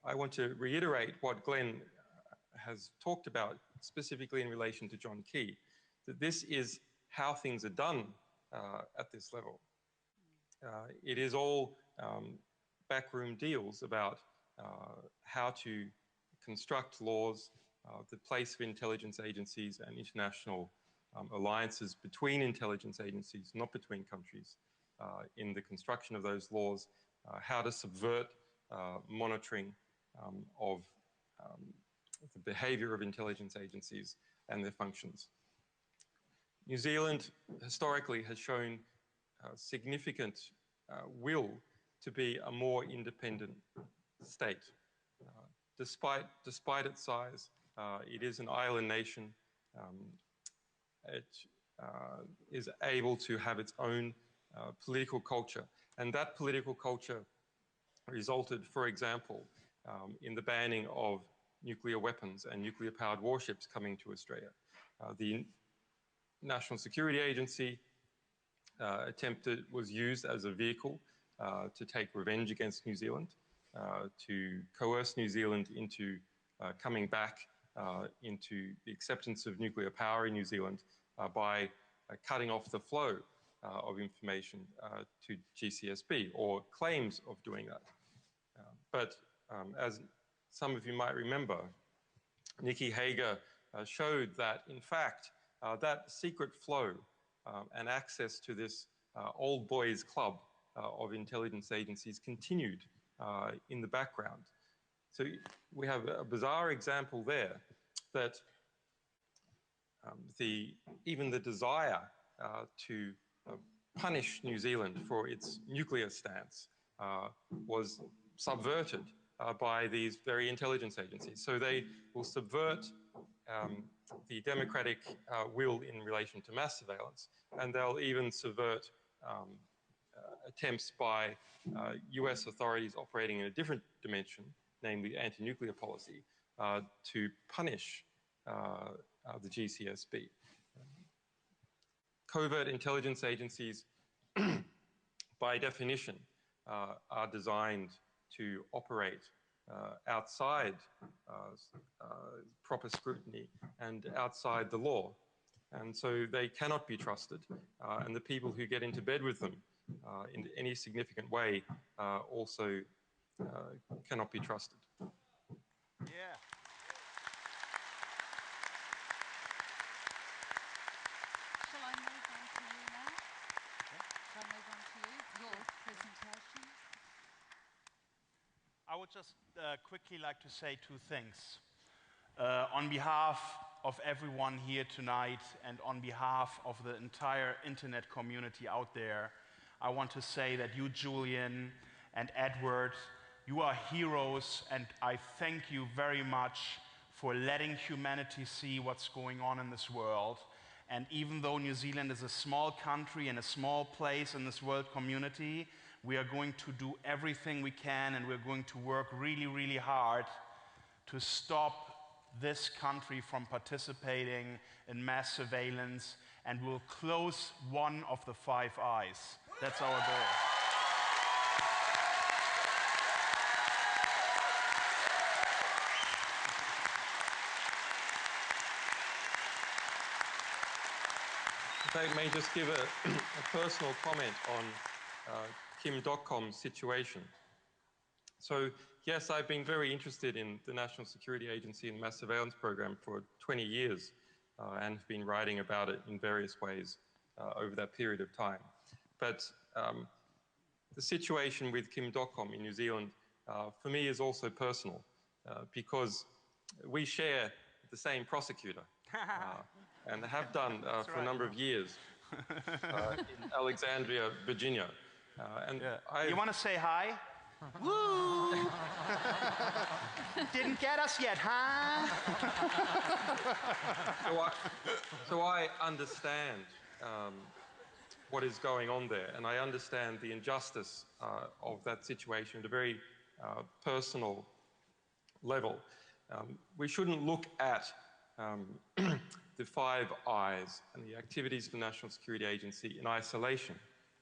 I want to reiterate what Glenn has talked about specifically in relation to John Key, that this is how things are done at this level. It is all backroom deals about how to construct laws, the place of intelligence agencies and international alliances between intelligence agencies, not between countries, in the construction of those laws, how to subvert monitoring of the behavior of intelligence agencies and their functions. New Zealand historically has shown significant will to be a more independent state. Despite its size, it is an island nation. It is able to have its own political culture. And that political culture resulted, for example, in the banning of nuclear weapons and nuclear-powered warships coming to Australia. The National Security Agency was used as a vehicle to take revenge against New Zealand, to coerce New Zealand into coming back into the acceptance of nuclear power in New Zealand by cutting off the flow of information to GCSB, or claims of doing that. But as some of you might remember, Nikki Hager showed that, in fact, that secret flow and access to this old boys club of intelligence agencies continued in the background. So we have a bizarre example there that even the desire to punish New Zealand for its nuclear stance was subverted by these very intelligence agencies. So they will subvert the democratic will in relation to mass surveillance, and they'll even subvert attempts by US authorities operating in a different dimension, namely anti-nuclear policy, to punish the GCSB. Covert intelligence agencies, by definition, are designed to operate outside proper scrutiny and outside the law. And so they cannot be trusted. And the people who get into bed with them in any significant way also cannot be trusted. Yeah. Shall I move on to you now? Shall I move on to you? Your presentation. I would just quickly like to say two things. On behalf of everyone here tonight and on behalf of the entire internet community out there, I want to say that you, Julian and Edward, you are heroes, and I thank you very much for letting humanity see what's going on in this world. And even though New Zealand is a small country and a small place in this world community, we are going to do everything we can, and we're going to work really, really hard to stop this country from participating in mass surveillance and will close one of the 5 eyes. That's our goal. If I may just give a personal comment on Kim Dotcom's situation. So, yes, I've been very interested in the National Security Agency and mass surveillance program for 20 years and have been writing about it in various ways over that period of time. But the situation with Kim Dotcom in New Zealand, for me, is also personal because we share the same prosecutor and have done for a number of years in Alexandria, Virginia. You want to say hi? Woo! Didn't get us yet, huh? So I understand what is going on there, and I understand the injustice of that situation at a very personal level. We shouldn't look at the 5 eyes and the activities of the National Security Agency in isolation.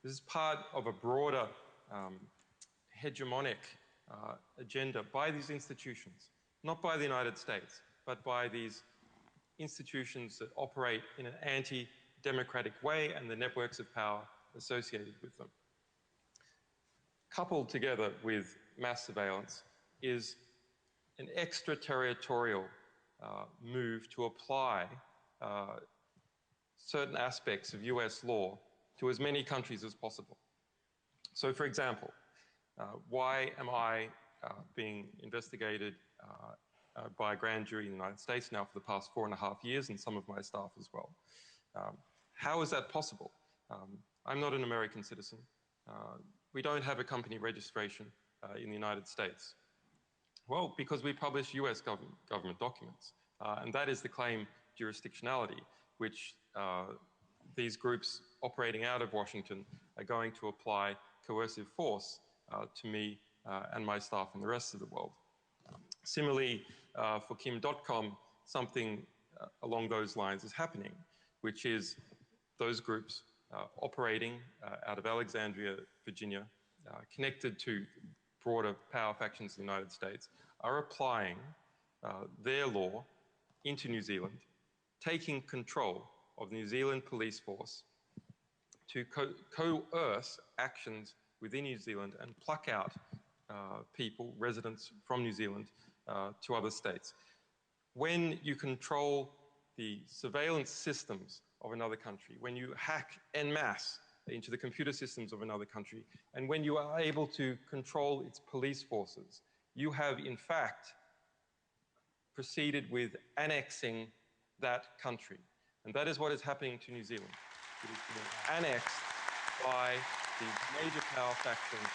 This is part of a broader hegemonic agenda by these institutions, not by the United States, but by these institutions that operate in an anti-democratic way and the networks of power associated with them. Coupled together with mass surveillance is an extraterritorial move to apply certain aspects of US law to as many countries as possible. So, for example, why am I being investigated by a grand jury in the United States now for the past 4.5 years, and some of my staff as well? How is that possible? I'm not an American citizen. We don't have a company registration in the United States. Well, because we publish US government documents. And that is the claim jurisdictionality, which these groups operating out of Washington are going to apply coercive force to me and my staff in the rest of the world. Similarly, for Kim Dotcom, something along those lines is happening, which is those groups operating out of Alexandria, Virginia, connected to broader power factions in the United States, are applying their law into New Zealand, taking control of the New Zealand police force to coerce actions within New Zealand and pluck out people, residents from New Zealand, to other states. When you control the surveillance systems of another country, when you hack en masse into the computer systems of another country, and when you are able to control its police forces, you have, in fact, proceeded with annexing that country. And that is what is happening to New Zealand. It is being annexed by the major power factions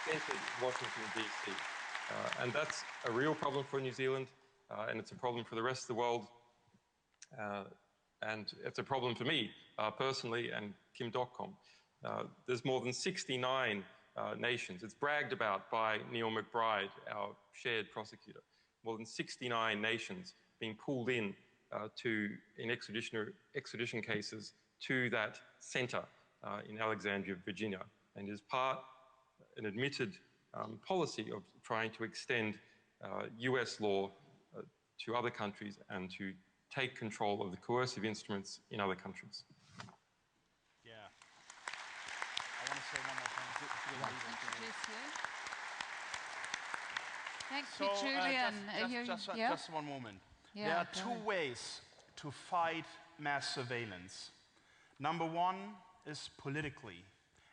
centered in Washington, D.C. And that's a real problem for New Zealand, and it's a problem for the rest of the world. And it's a problem for me personally and Kim Dotcom. There's more than 69 nations. It's bragged about by Neil McBride, our shared prosecutor. More than 69 nations being pulled in in extradition cases to that center in Alexandria, Virginia, and is an admitted policy of trying to extend US law to other countries and to take control of the coercive instruments in other countries. Yeah. I want to say one more thing. Thank you, Julian. Just one moment. Yeah, there are 2 ways to fight mass surveillance. Number 1 is politically,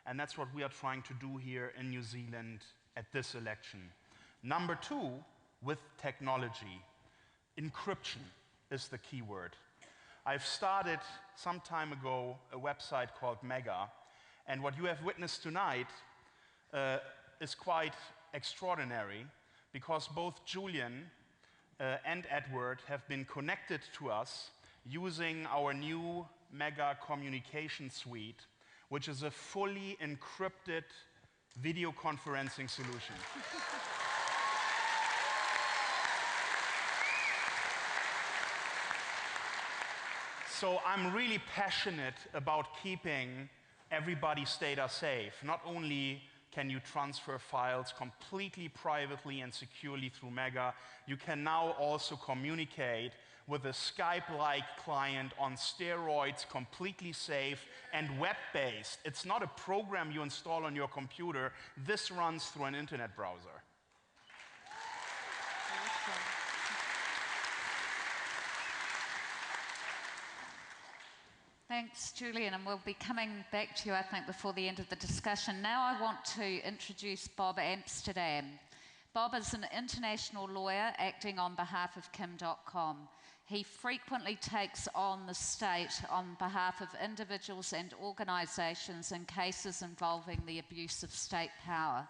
and that's what we are trying to do here in New Zealand at this election. Number 2, with technology. Encryption is the key word. I've started some time ago a website called Mega, and what you have witnessed tonight is quite extraordinary, because both Julian and Edward have been connected to us using our new Mega communication suite, which is a fully encrypted video conferencing solution. So I'm really passionate about keeping everybody's data safe. Not only can you transfer files completely privately and securely through Mega, you can now also communicate with a Skype-like client on steroids, completely safe and web-based. It's not a program you install on your computer. This runs through an internet browser. Thanks, Julian, and we'll be coming back to you, I think, before the end of the discussion. Now I want to introduce Bob Amsterdam. Bob is an international lawyer acting on behalf of Dotcom. He frequently takes on the state on behalf of individuals and organisations in cases involving the abuse of state power.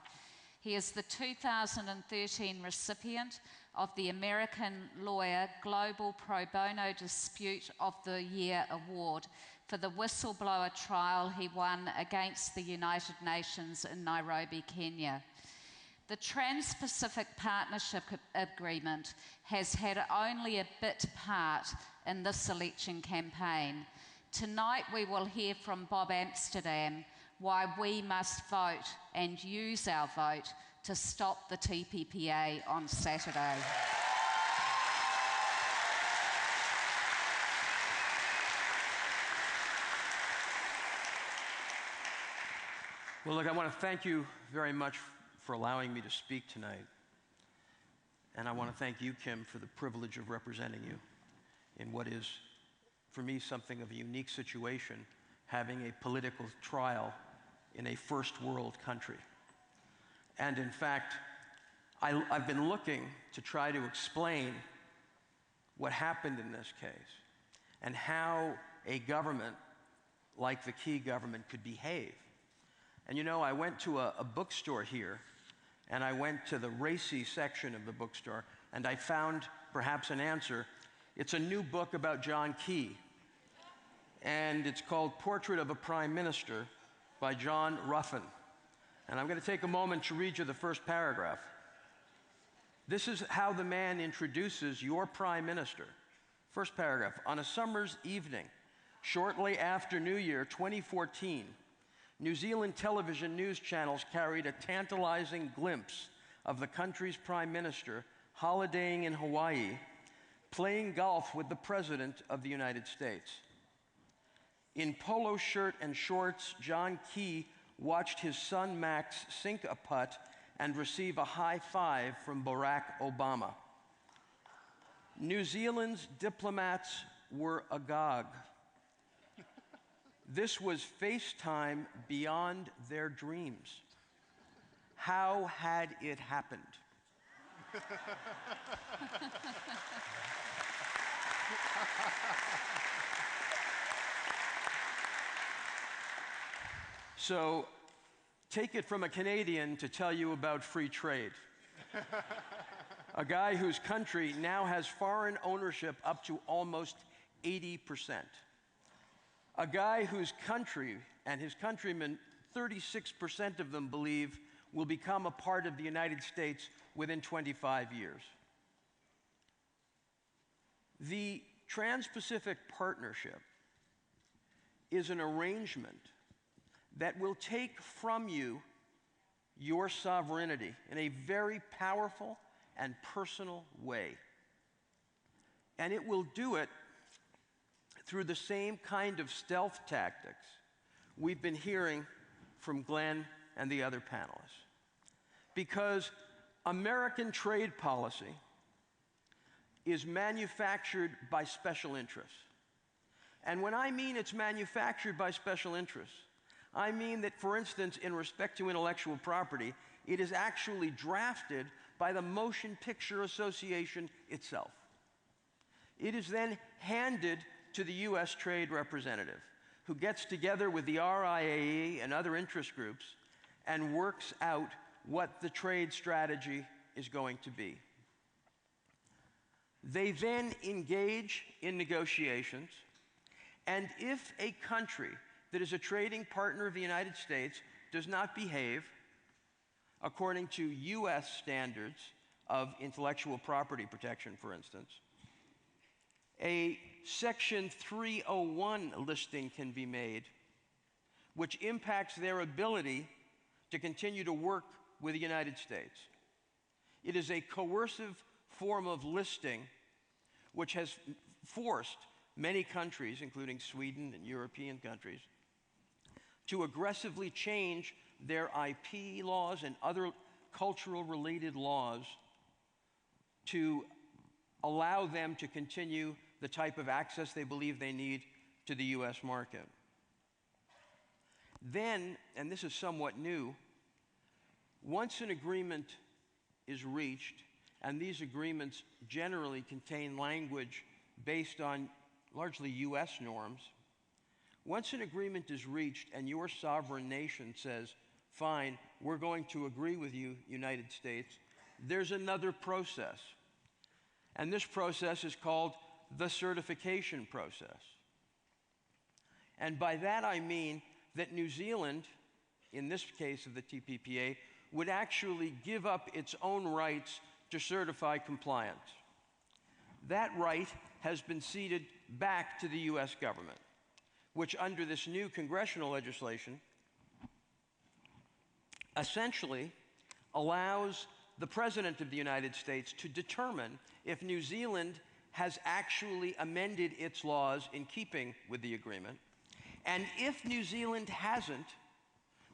He is the 2013 recipient of the American Lawyer Global Pro Bono Dispute of the Year Award for the whistleblower trial he won against the United Nations in Nairobi, Kenya. The Trans-Pacific Partnership Agreement has had only a bit part in this election campaign. Tonight we will hear from Bob Amsterdam why we must vote and use our vote to stop the TPPA on Saturday. Well, look, I want to thank you very much for allowing me to speak tonight. And I want to thank you, Kim, for the privilege of representing you in what is, for me, something of a unique situation, having a political trial in a first world country. And in fact, I've been looking to try to explain what happened in this case and how a government like the Key government could behave. And you know, I went to a bookstore here, and I went to the racy section of the bookstore, and I found perhaps an answer. It's a new book about John Key, and it's called Portrait of a Prime Minister by John Ruffin. And I'm going to take a moment to read you the first paragraph. This is how the man introduces your Prime Minister. First paragraph. On a summer's evening, shortly after New Year 2014, New Zealand television news channels carried a tantalizing glimpse of the country's Prime Minister holidaying in Hawaii, playing golf with the President of the United States. In polo shirt and shorts, John Key watched his son Max sink a putt and receive a high five from Barack Obama. New Zealand's diplomats were agog. This was FaceTime beyond their dreams. How had it happened? So, take it from a Canadian to tell you about free trade. A guy whose country now has foreign ownership up to almost 80%. A guy whose country and his countrymen, 36% of them believe, will become a part of the United States within 25 years. The Trans-Pacific Partnership is an arrangement that will take from you your sovereignty in a very powerful and personal way. And it will do it through the same kind of stealth tactics we've been hearing from Glenn and the other panelists. Because American trade policy is manufactured by special interests. And when I mean it's manufactured by special interests, I mean that, for instance, in respect to intellectual property, it is actually drafted by the Motion Picture Association itself. It is then handed to the U.S. Trade Representative, who gets together with the RIAE and other interest groups and works out what the trade strategy is going to be. They then engage in negotiations, and if a country that is a trading partner of the United States does not behave according to U.S. standards of intellectual property protection, for instance, a Section 301 listing can be made, which impacts their ability to continue to work with the United States. It is a coercive form of listing which has forced many countries, including Sweden and European countries, to aggressively change their IP laws and other cultural-related laws to allow them to continue the type of access they believe they need to the US market. Then, and this is somewhat new, once an agreement is reached, and these agreements generally contain language based on largely US norms, once an agreement is reached and your sovereign nation says, fine, we're going to agree with you, United States, there's another process. And this process is called the certification process. And by that I mean that New Zealand, in this case of the TPPA, would actually give up its own rights to certify compliance. That right has been ceded back to the US government, which under this new congressional legislation essentially allows the President of the United States to determine if New Zealand has actually amended its laws in keeping with the agreement. And if New Zealand hasn't,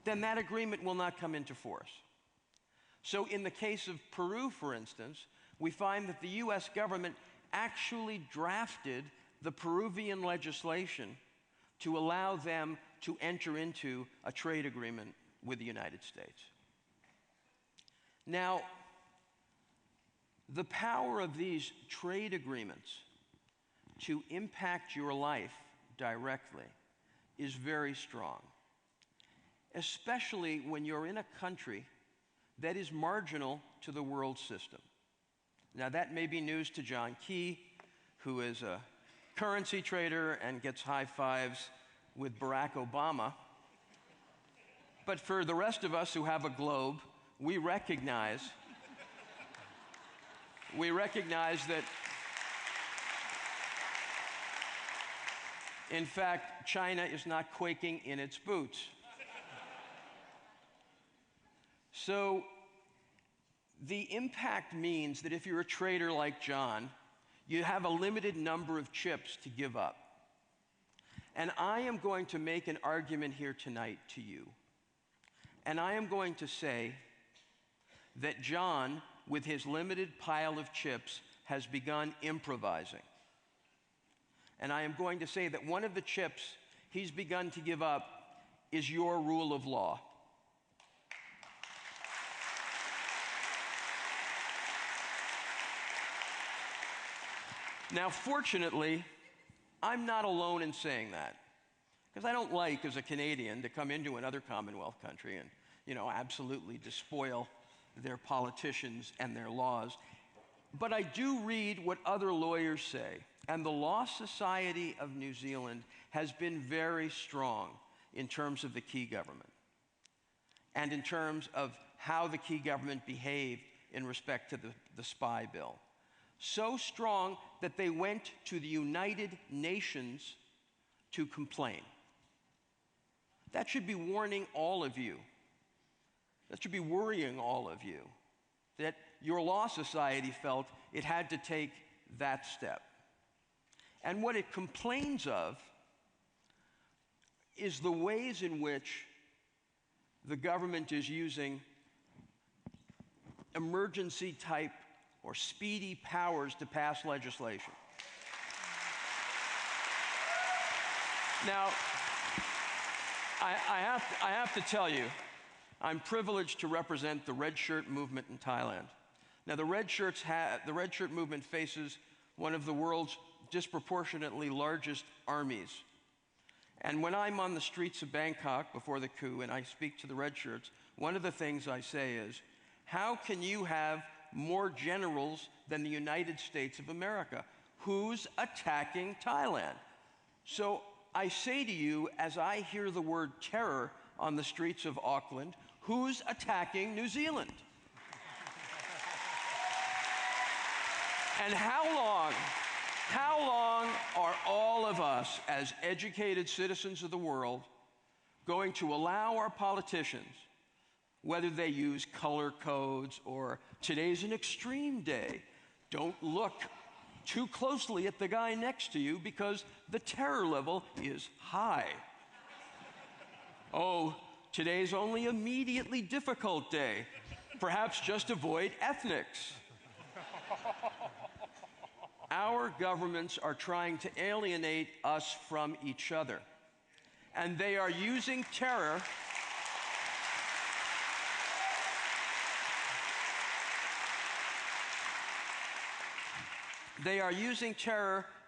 then that agreement will not come into force. So in the case of Peru, for instance, we find that the US government actually drafted the Peruvian legislation to allow them to enter into a trade agreement with the United States. Now, the power of these trade agreements to impact your life directly is very strong, especially when you're in a country that is marginal to the world system. Now, that may be news to John Key, who is a currency trader and gets high fives with Barack Obama. But for the rest of us who have a globe, we recognize that, in fact, China is not quaking in its boots. So the impact means that if you're a trader like John, you have a limited number of chips to give up. And I am going to make an argument here tonight to you. And I am going to say that John, with his limited pile of chips, has begun improvising. And I am going to say that one of the chips he's begun to give up is your rule of law. Now, fortunately, I'm not alone in saying that, because I don't like, as a Canadian, to come into another Commonwealth country and, absolutely despoil their politicians and their laws. But I do read what other lawyers say, and the Law Society of New Zealand has been very strong in terms of the key government and in terms of how the key government behaved in respect to the spy bill. So strong that they went to the United Nations to complain. That should be warning all of you. That should be worrying all of you, that your law society felt it had to take that step. And what it complains of is the ways in which the government is using emergency type or speedy powers to pass legislation. Now, I have to tell you, I'm privileged to represent the Red Shirt movement in Thailand. Now, the Red Shirt movement faces one of the world's disproportionately largest armies. And when I'm on the streets of Bangkok before the coup and I speak to the Red Shirts, one of the things I say is, how can you have more generals than the United States of America? Who's attacking Thailand? So I say to you, as I hear the word terror on the streets of Auckland, who's attacking New Zealand? And how How long are all of us, as educated citizens of the world, going to allow our politicians, whether they use color codes or today's an extreme day, don't look too closely at the guy next to you because the terror level is high. Oh, today's only a immediately difficult day. Perhaps just avoid ethnics. Our governments are trying to alienate us from each other, and they are using terror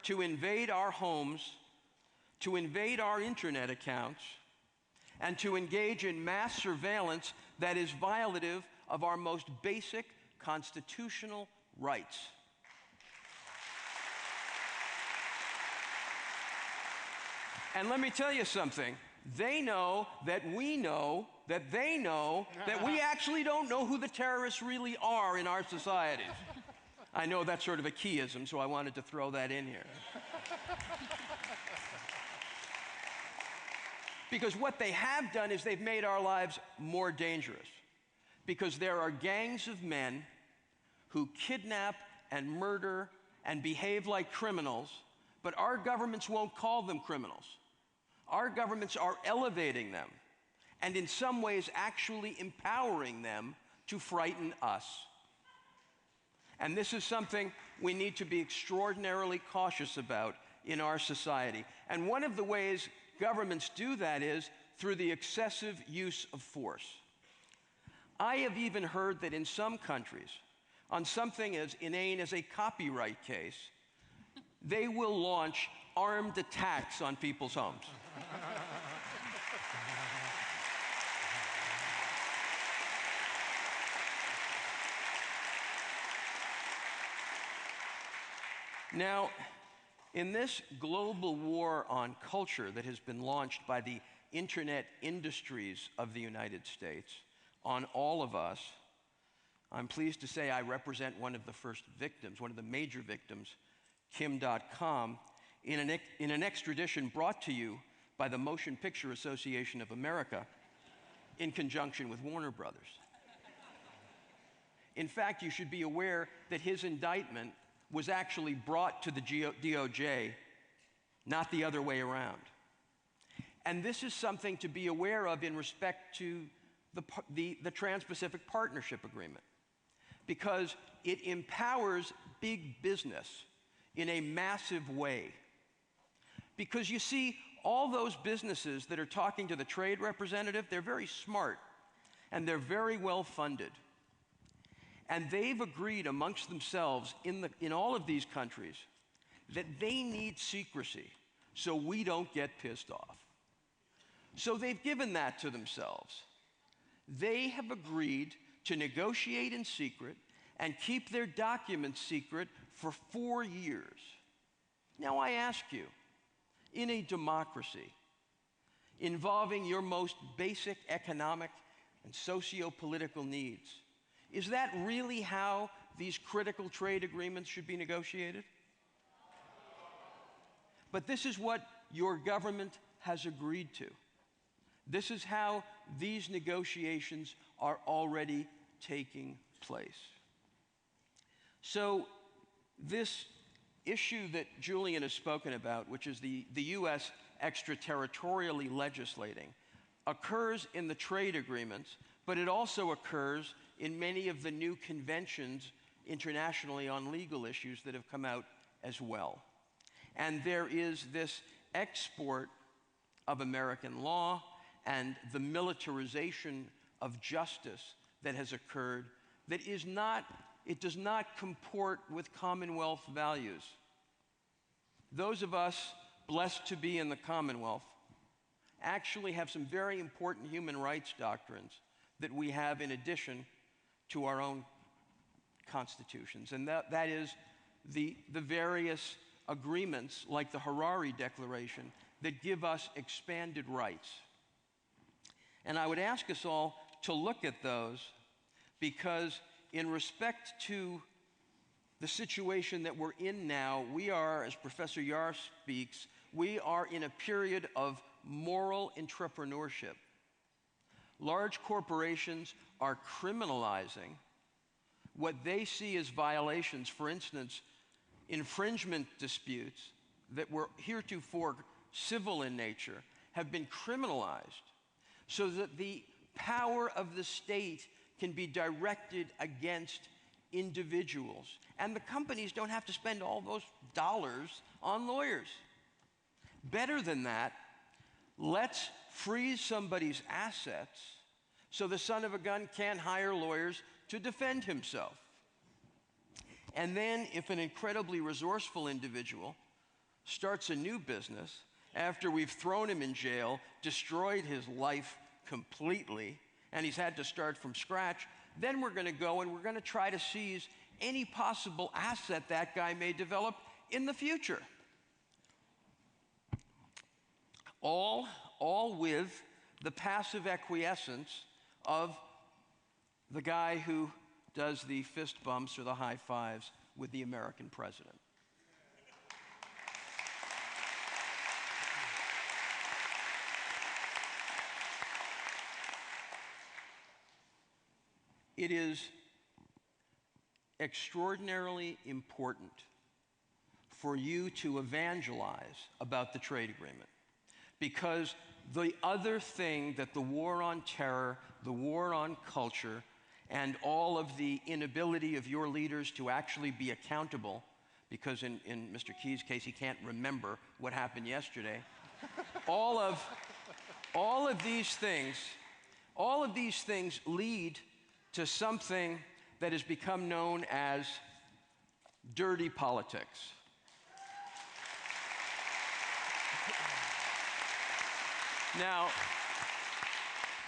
to invade our homes, to invade our internet accounts, and to engage in mass surveillance that is violative of our most basic constitutional rights. And let me tell you something. They know that we know that they know that we actually don't know who the terrorists really are in our societies. I know that's sort of a keyism, so I wanted to throw that in here. Because what they have done is they've made our lives more dangerous. Because there are gangs of men who kidnap and murder and behave like criminals, but our governments won't call them criminals. Our governments are elevating them, and in some ways actually empowering them to frighten us. And this is something we need to be extraordinarily cautious about in our society. And one of the ways governments do that is through the excessive use of force. I have even heard that in some countries, on something as inane as a copyright case, they will launch armed attacks on people's homes. Now, in this global war on culture that has been launched by the internet industries of the United States on all of us, I'm pleased to say I represent one of the first victims, one of the major victims, Kim.com, in an extradition brought to you by the Motion Picture Association of America in conjunction with Warner Brothers. In fact, you should be aware that his indictment was actually brought to the DOJ, not the other way around. And this is something to be aware of in respect to the Trans-Pacific Partnership Agreement, because it empowers big business in a massive way. Because you see, all those businesses that are talking to the trade representative, they're very smart and they're very well funded. And they've agreed amongst themselves in all of these countries that they need secrecy so we don't get pissed off. So they've given that to themselves. They have agreed to negotiate in secret and keep their documents secret for 4 years. Now I ask you, in a democracy involving your most basic economic and socio-political needs, is that really how these critical trade agreements should be negotiated? But this is what your government has agreed to. This is how these negotiations are already taking place. So this issue that Julian has spoken about, which is the U.S. extraterritorially legislating, occurs in the trade agreements, but it also occurs in many of the new conventions internationally on legal issues that have come out as well. And there is this export of American law and the militarization of justice that has occurred that it does not comport with Commonwealth values. Those of us blessed to be in the Commonwealth actually have some very important human rights doctrines that we have in addition to our own constitutions. And that is the various agreements, like the Harare Declaration, that give us expanded rights. And I would ask us all to look at those, because in respect to the situation that we're in now, we are, as Professor Yar speaks, we are in a period of moral entrepreneurship. Large corporations are criminalizing what they see as violations. For instance, infringement disputes that were heretofore civil in nature have been criminalized so that the power of the state can be directed against individuals. And the companies don't have to spend all those dollars on lawyers. Better than that, let's freeze somebody's assets so the son of a gun can't hire lawyers to defend himself. And then if an incredibly resourceful individual starts a new business after we've thrown him in jail, destroyed his life completely, and he's had to start from scratch, then we're going to go and we're going to try to seize any possible asset that guy may develop in the future. All with the passive acquiescence of the guy who does the fist bumps or the high fives with the American president. It is extraordinarily important for you to evangelize about the trade agreement, because the other thing that the war on terror, the war on culture, and all of the inability of your leaders to actually be accountable, because in Mr. Key's case, he can't remember what happened yesterday, all of these things lead to something that has become known as dirty politics. Now,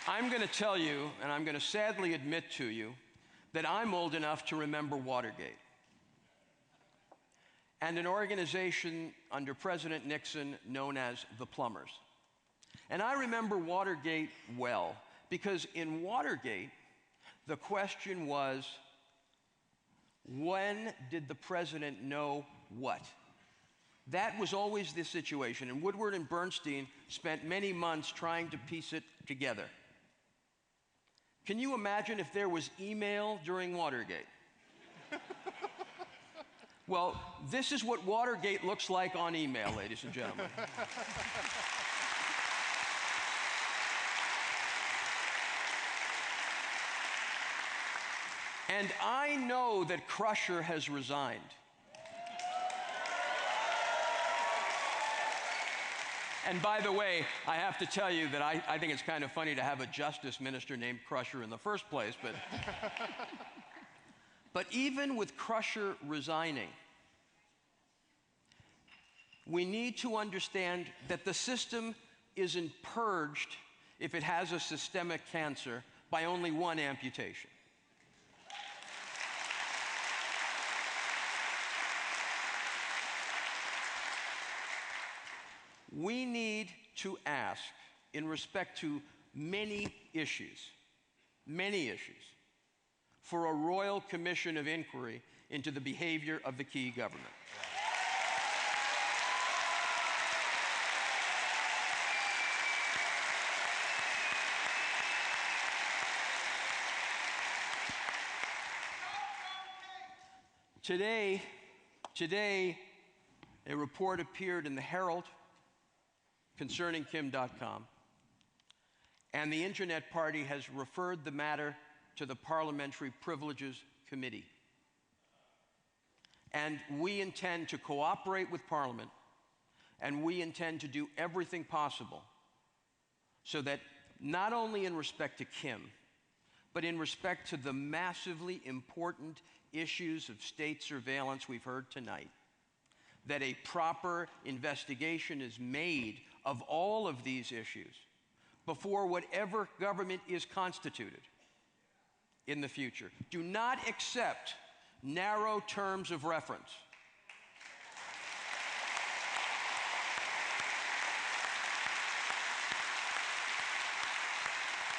I'm going to tell you, and I'm going to sadly admit to you, that I'm old enough to remember Watergate. And an organization under President Nixon known as the Plumbers. And I remember Watergate well, because in Watergate, the question was, when did the president know what? That was always the situation, and Woodward and Bernstein spent many months trying to piece it together. Can you imagine if there was email during Watergate? Well, this is what Watergate looks like on email, ladies and gentlemen. And I know that Crusher has resigned. And by the way, I have to tell you that I think it's kind of funny to have a justice minister named Crusher in the first place, but even with Crusher resigning, we need to understand that the system isn't purged if it has a systemic cancer by only one amputation. We need to ask, in respect to many issues, for a royal commission of inquiry into the behavior of the Key government. Today, a report appeared in the Herald concerning Kim.com, and the Internet Party has referred the matter to the Parliamentary Privileges Committee. And we intend to cooperate with Parliament, and we intend to do everything possible so that not only in respect to Kim, but in respect to the massively important issues of state surveillance we've heard tonight, that a proper investigation is made of all of these issues before whatever government is constituted in the future. Do not accept narrow terms of reference.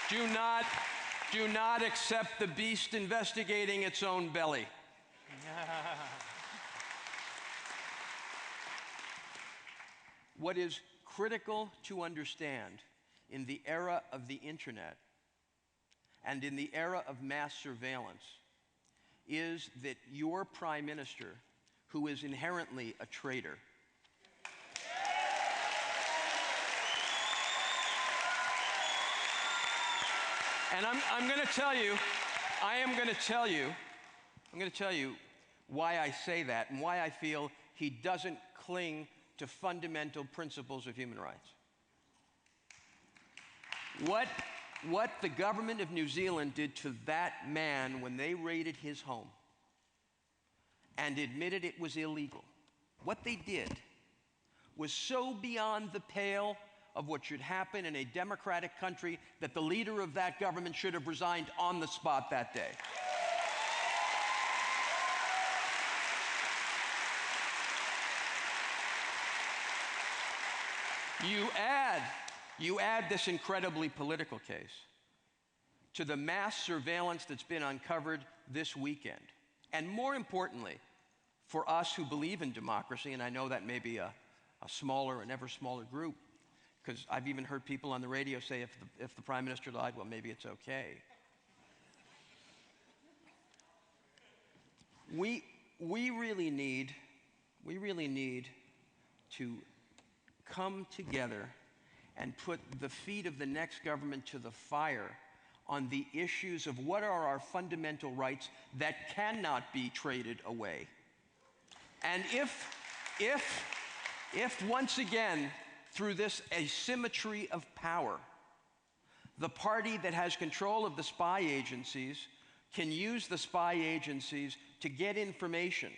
Do not accept the beast investigating its own belly. What is critical to understand in the era of the internet and in the era of mass surveillance is that your prime minister, who is inherently a traitor, and I'm going to tell you, I'm going to tell you why I say that and why I feel he doesn't cling to fundamental principles of human rights. What the government of New Zealand did to that man when they raided his home and admitted it was illegal, what they did was so beyond the pale of what should happen in a democratic country that the leader of that government should have resigned on the spot that day. You add this incredibly political case to the mass surveillance that's been uncovered this weekend. And more importantly, for us who believe in democracy, and I know that may be a smaller and ever smaller group, because I've even heard people on the radio say if the Prime Minister lied, well, maybe it's okay. We really need to come together and put the feet of the next government to the fire on the issues of what are our fundamental rights that cannot be traded away. And if once again, through this asymmetry of power, the party that has control of the spy agencies can use the spy agencies to get information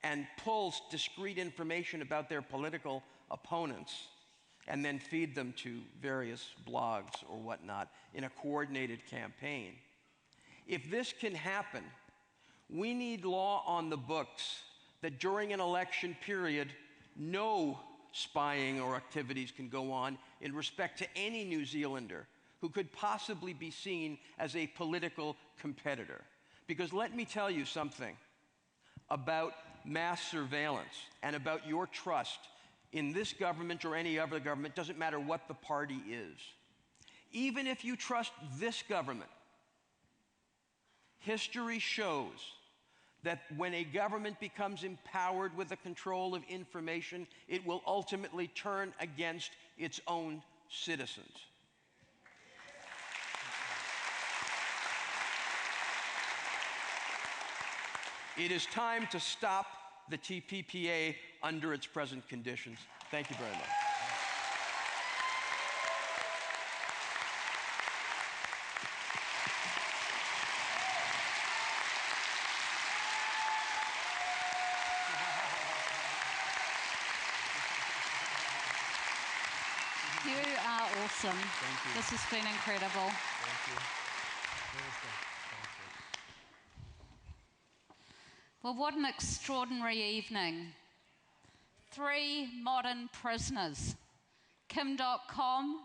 and pull discrete information about their political opponents and then feed them to various blogs or whatnot in a coordinated campaign. If this can happen, we need law on the books that during an election period, no spying or activities can go on in respect to any New Zealander who could possibly be seen as a political competitor. Because let me tell you something about mass surveillance and about your trust in this government or any other government, doesn't matter what the party is. Even if you trust this government, history shows that when a government becomes empowered with the control of information, it will ultimately turn against its own citizens. It is time to stop the TPPA under its present conditions. Thank you very much. You are awesome. Thank you. This has been incredible. Thank you. Well, what an extraordinary evening. 3 modern prisoners, Dotcom,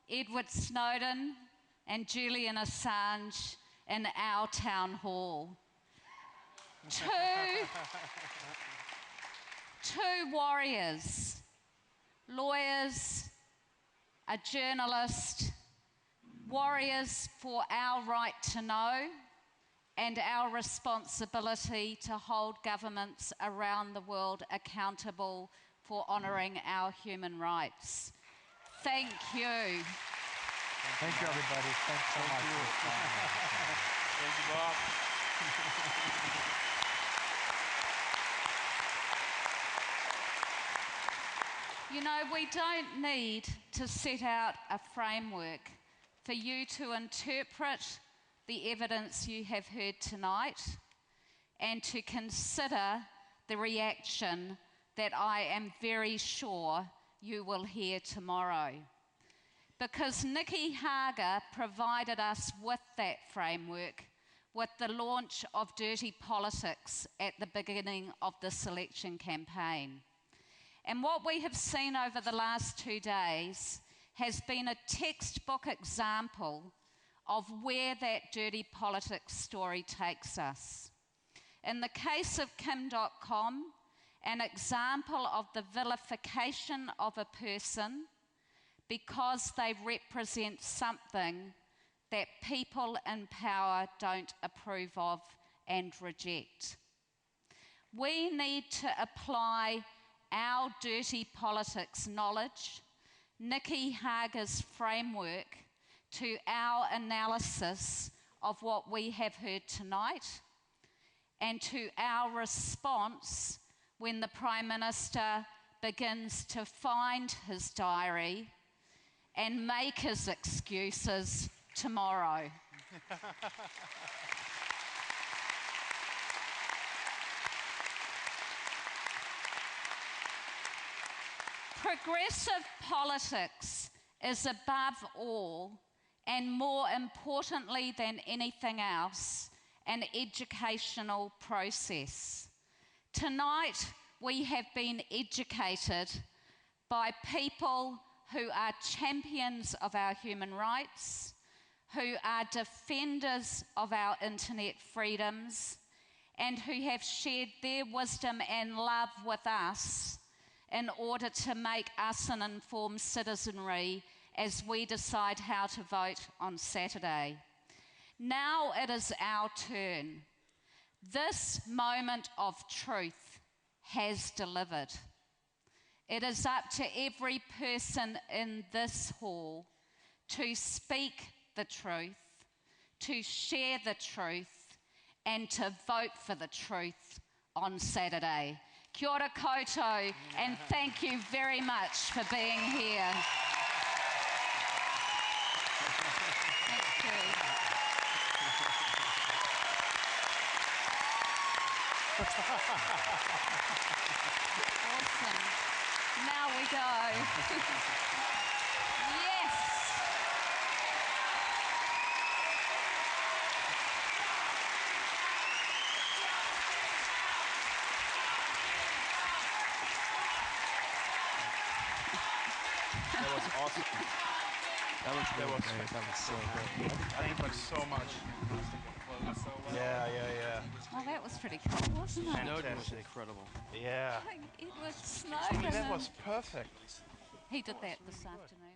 Edward Snowden and Julian Assange in our town hall. Two warriors, lawyers, a journalist, warriors for our right to know and our responsibility to hold governments around the world accountable for honouring our human rights. Thank you. Thank you, everybody. Thanks so much. Thank you, Bob. You know, we don't need to set out a framework for you to interpret the evidence you have heard tonight and to consider the reaction that I am very sure you will hear tomorrow. Because Nikki Hager provided us with that framework with the launch of Dirty Politics at the beginning of this election campaign. And what we have seen over the last 2 days has been a textbook example of where that dirty politics story takes us. In the case of Kim.com, an example of the vilification of a person because they represent something that people in power don't approve of and reject. We need to apply our dirty politics knowledge, Nikki Hager's framework, to our analysis of what we have heard tonight and to our response when the Prime Minister begins to find his diary and make his excuses tomorrow. Progressive politics is above all, and more importantly than anything else, an educational process. Tonight, we have been educated by people who are champions of our human rights, who are defenders of our internet freedoms, and who have shared their wisdom and love with us in order to make us an informed citizenry as we decide how to vote on Saturday. Now it is our turn. This moment of truth has delivered. It is up to every person in this hall to speak the truth, to share the truth, and to vote for the truth on Saturday. Kia ora koutou, and thank you very much for being here. Thank you. Awesome. Now we go. Yes. That was awesome. That was great. That was so good. Thank you so much. Yeah. Well, that was pretty cool, wasn't it? Snowden was incredible. Yeah. I think Edward Snowden. That was perfect. He did that this afternoon.